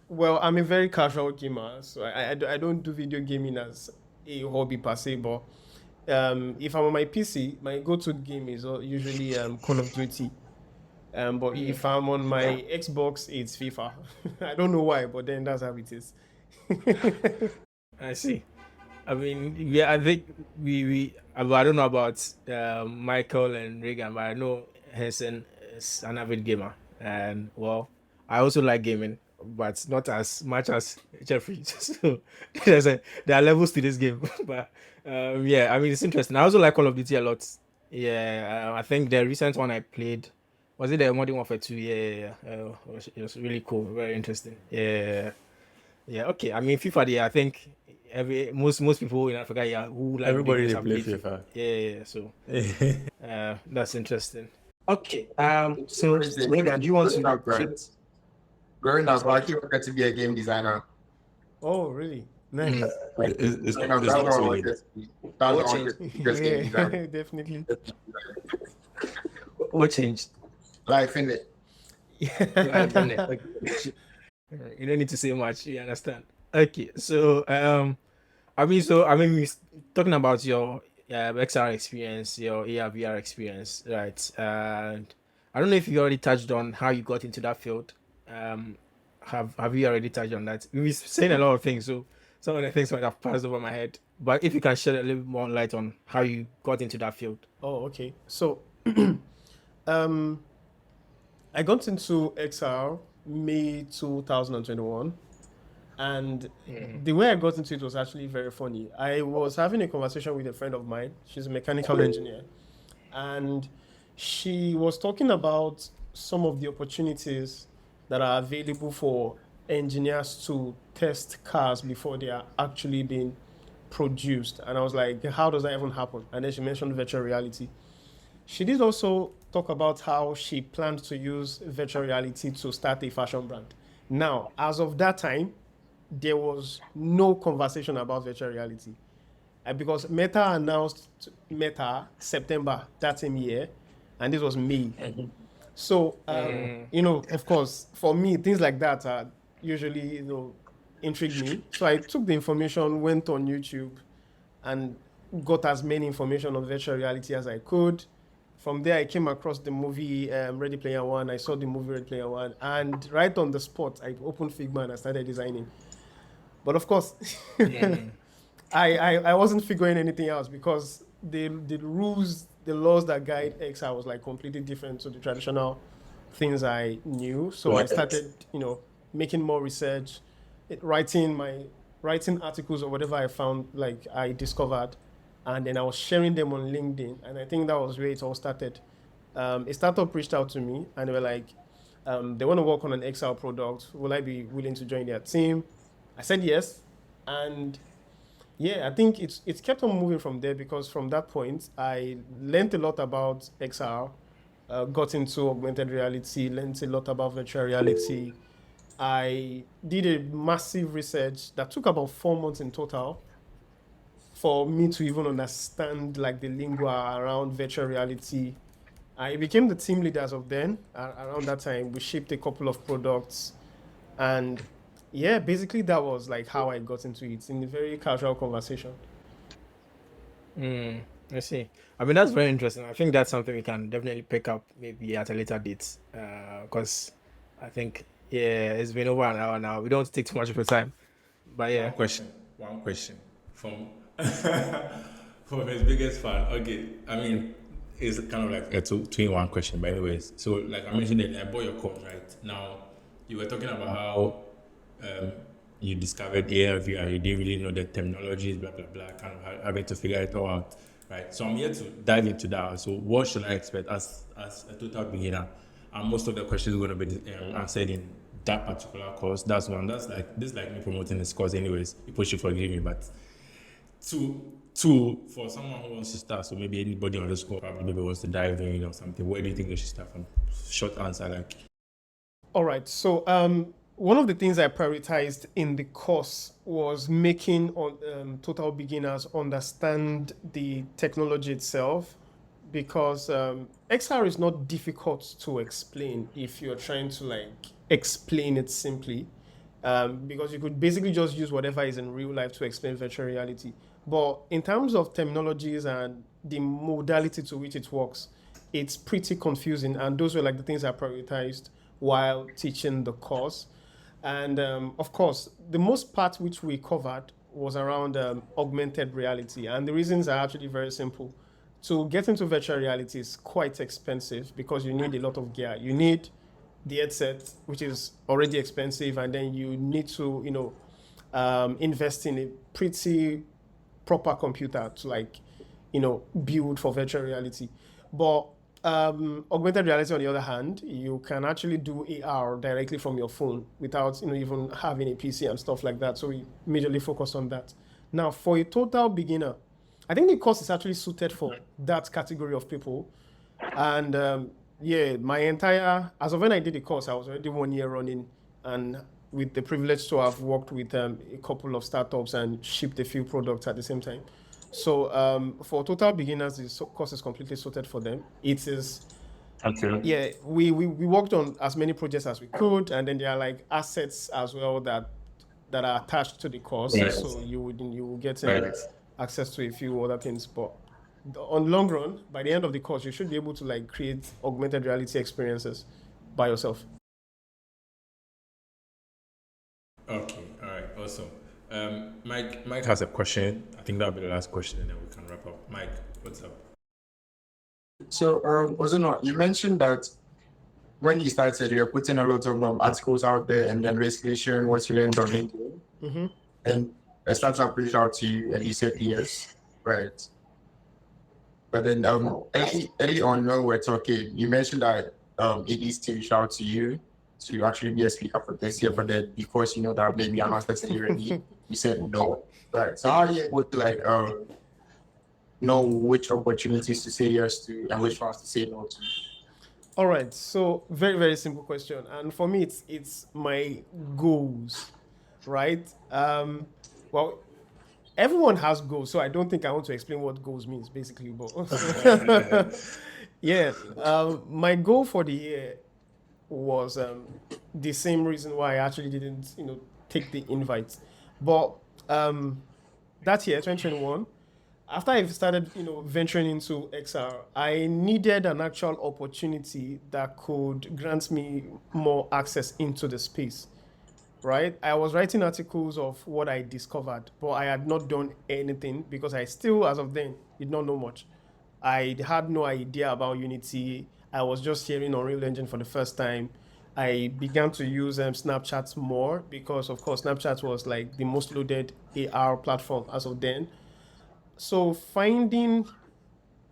well, I'm a very casual gamer, so I don't do video gaming as a hobby per se, but if I'm on my PC, my go-to game is usually Call of Duty. But if I'm on my Xbox, it's FIFA. I don't know why, but then that's how it is.
I see. I mean, yeah, I think I don't know about Michael and Reagan, but I know Henson is an avid gamer. And, well, I also like gaming, but not as much as Jeffrey. So there are levels to this game. But, yeah, I mean, it's interesting. I also like Call of Duty a lot. Yeah, I think the recent one I played, was it the Modern Warfare 2? Yeah. It was really cool, very interesting. Yeah. Okay. I mean, FIFA. I think most people in Africa, who like
everybody
they
play FIFA.
Yeah. So that's interesting. Okay. So Reagan, do you want to?
Growing up, I actually wanted to be a game designer.
Oh, really? Nice.
It's
That's
not so
what
Yeah, definitely.
What changed?
Life in it.
Like, You don't need to say much. You understand? Okay. So I mean, talking about your XR experience, your AR/VR experience, right? And I don't know if you already touched on how you got into that field. Um, have you already touched on that? We've been saying a lot of things, so some of the things might have passed over my head. But if you can shed a little more light on how you got into that field.
Oh, okay. So, um, I got into XR May 2021, and the way I got into it was actually very funny. I was having a conversation with a friend of mine. She's a mechanical engineer, and she was talking about some of the opportunities that are available for engineers to test cars before they are actually being produced. And I was like, how does that even happen? And then she mentioned virtual reality. She did also talk about how she planned to use virtual reality to start a fashion brand. Now, as of that time, there was no conversation about virtual reality. Because Meta announced Meta September that same year, and this was May. So, of course, for me, things like that are usually, intrigue me. So I took the information, went on YouTube, and got as many information on virtual reality as I could. From there, I came across the movie Ready Player One. I saw the movie Ready Player One, and right on the spot, I opened Figma and I started designing. But of course, I wasn't figuring anything else because the rules, the laws that guide XR was like completely different to the traditional things I knew. So I started, making more research, writing articles or whatever I found, like I discovered, and then I was sharing them on LinkedIn. And I think that was where it all started. A startup reached out to me and they were like, they want to work on an XR product. Will I be willing to join their team? I said yes, and yeah, I think it's kept on moving from there because from that point I learned a lot about XR, got into augmented reality, learned a lot about virtual reality. I did a massive research that took about 4 months in total for me to even understand like the lingua around virtual reality. I became the team lead as of then. Around that time, we shipped a couple of products, and yeah, basically that was like how I got into it in a very casual conversation.
I see. I mean, that's very interesting. I think that's something we can definitely pick up maybe at a later date. Because I think, yeah, it's been over an hour now. We don't take too much of your time. But yeah.
One question from from his biggest fan. Okay, I mean, it's kind of like a two-in-one question. But anyways, so like I mentioned, I bought your course right now. You were talking about how you discovered AR, VR. You didn't really know the terminologies, blah blah blah. Kind of having to figure it all out, right? So I'm here to dive into that. So what should I expect as a total beginner? And most of the questions are going to be answered in that particular course. That's one. This is like me promoting this course, anyways. People should forgive me, but two for someone who wants to start. So maybe anybody on this course probably maybe wants to dive in or something. Where do you think they should start from? Short answer, like.
All right. So one of the things I prioritized in the course was making total beginners understand the technology itself, because XR is not difficult to explain if you're trying to like explain it simply, because you could basically just use whatever is in real life to explain virtual reality. But in terms of terminologies and the modality to which it works, it's pretty confusing. And those were like the things I prioritized while teaching the course. And of course, the most part which we covered was around augmented reality. And the reasons are actually very simple. To get into virtual reality is quite expensive because you need a lot of gear. You need the headset, which is already expensive, and then you need to, invest in a pretty proper computer to build for virtual reality. But augmented reality, on the other hand, you can actually do AR directly from your phone without even having a PC and stuff like that. So we majorly focus on that. Now, for a total beginner, I think the course is actually suited for that category of people. And as of when I did the course, I was already 1 year running, and with the privilege to have worked with a couple of startups and shipped a few products at the same time. So for total beginners, the course is completely suited for them. It is
Okay.
Yeah, we worked on as many projects as we could, and then there are like assets as well that are attached to the course.
Right.
So you will get
Right.
access to a few other things. But on long run, by the end of the course, you should be able to like create augmented reality experiences by yourself.
Okay, all right, awesome. Mike has a question. I think that'll be the last question, and then we can wrap up. Mike, what's up?
So, Ozenua, you mentioned that when you started, you're putting a lot of articles out there and then basically sharing what you learned on LinkedIn.
Mm-hmm.
And a startup reached out to you and you said yes, right? But then early on when we're talking, you mentioned that it needs to reach out to you to actually be a speaker for this year, but then because you know that maybe I'm not necessarily ready, you said no. Right. So how are you able to like know which opportunities to say yes to and which ones to say no to?
All right. So very, very simple question. And for me, it's my goals, right? Well, everyone has goals, so I don't think I want to explain what goals means, basically. But yeah, my goal for the year was the same reason why I actually didn't, take the invite. But that year, 2021, after I started, venturing into XR, I needed an actual opportunity that could grant me more access into the space, right? I was writing articles of what I discovered, but I had not done anything because I still, as of then, did not know much. I had no idea about Unity. I was just hearing Unreal Engine for the first time. I began to use Snapchat more because, of course, Snapchat was like the most loaded AR platform as of then. So finding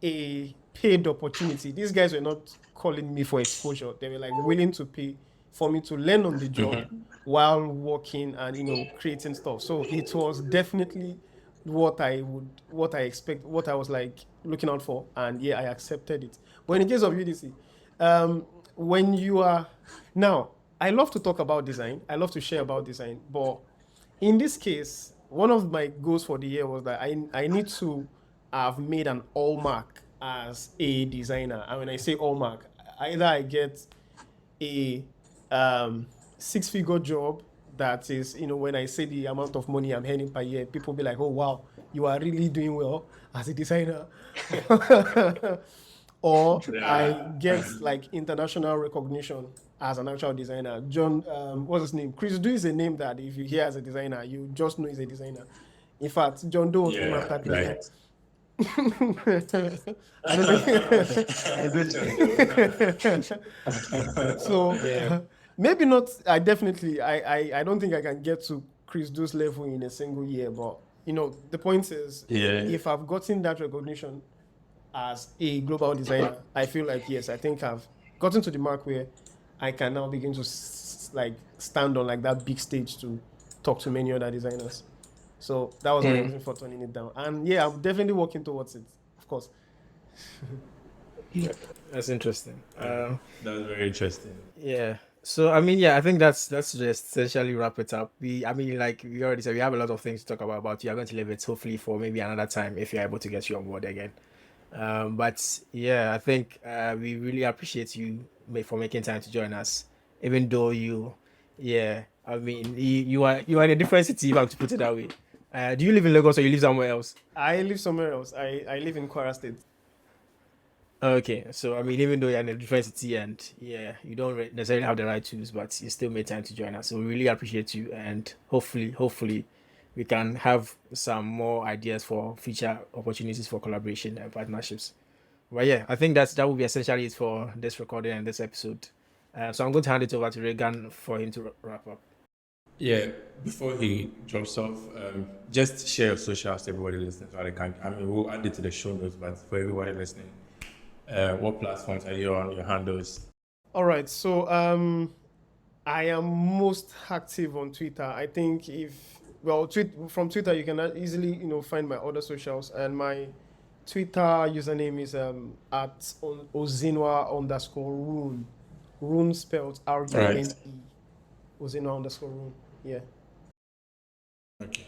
a paid opportunity, these guys were not calling me for exposure. They were like willing to pay for me to learn on the job while working and creating stuff. So it was definitely what I expect, what I was like looking out for, and yeah, I accepted it. But in the case of UDC, when you are now, I love to talk about design. I love to share about design, but in this case, one of my goals for the year was that I need to have made an all mark as a designer. And when I say all mark, either I get a 6-figure job that is, when I say the amount of money I'm earning per year, people be like, oh wow, you are really doing well as a designer. Or I get like international recognition as an actual designer. John, what's his name? Chris Do is a name that if you hear as a designer, you just know he's a designer. In fact, John Doe was named after Chris.
right.
I don't think. So maybe not. I don't think I can get to Chris Doe's level in a single year. But the point is,
Yeah.
if I've gotten that recognition as a global designer, I feel like yes, I think I've gotten to the mark where I can now begin to like stand on like that big stage to talk to many other designers. So that was my reason for turning it down. And yeah, I'm definitely working towards it, of course.
That's interesting.
That was very interesting.
Yeah. So I mean, yeah, I think that's just essentially wrap it up. Like we already said, we have a lot of things to talk about. You are going to leave it hopefully for maybe another time if you're able to get you on board again. But yeah, I think we really appreciate you for making time to join us, even though yeah, I mean, you are in a different city, if I have to put it that way. Do you live in Lagos or you live somewhere else?
I live somewhere else. I live in Kwara State.
Okay, so I mean, even though you're in a different city and yeah, you don't necessarily have the right tools, but you still made time to join us. So we really appreciate you, and hopefully, we can have some more ideas for future opportunities for collaboration and partnerships. But yeah, I think that will be essentially it for this recording and this episode. So I'm going to hand it over to Regan for him to wrap up.
Yeah, before he drops off, just share your socials to everybody listening so they can. I mean, we'll add it to the show notes, but for everybody listening, what platforms are you on? Your handles?
All right. So I am most active on Twitter. I think from Twitter you can easily find my other socials, and my Twitter username is at Ozenua_Rune. Rune spelled RUNE. Ozenua_Rune. Yeah.
Okay.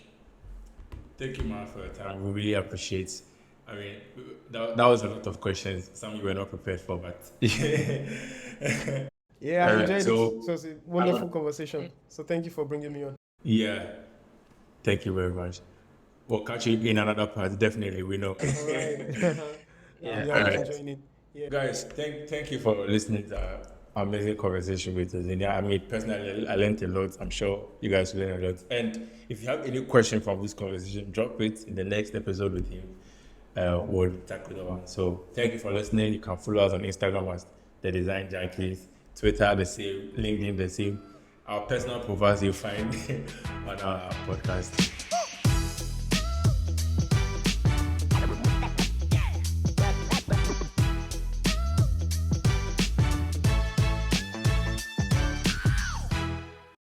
Thank you, man, for your time. We really appreciate I mean, that was a lot of questions. Some you were not prepared for, but
Yeah, I
Alright,
enjoyed
so-
it. So it's a wonderful conversation. So thank you for bringing me on.
yeah, thank you very much. We'll catch you in another part. Definitely, we know.
All right.
Yeah.
Yeah,
Alright.
I'm enjoying it. Yeah.
Guys, thank you for listening to our amazing conversation with Ozenua. I mean, personally, I learned a lot. I'm sure you guys will learn a lot. And if you have any question from this conversation, drop it in the next episode with him. We'll tackle the one. So thank you for listening. You can follow us on Instagram as The Design Junkies, Twitter the same, LinkedIn the same. Our personal profiles you'll find on our podcast.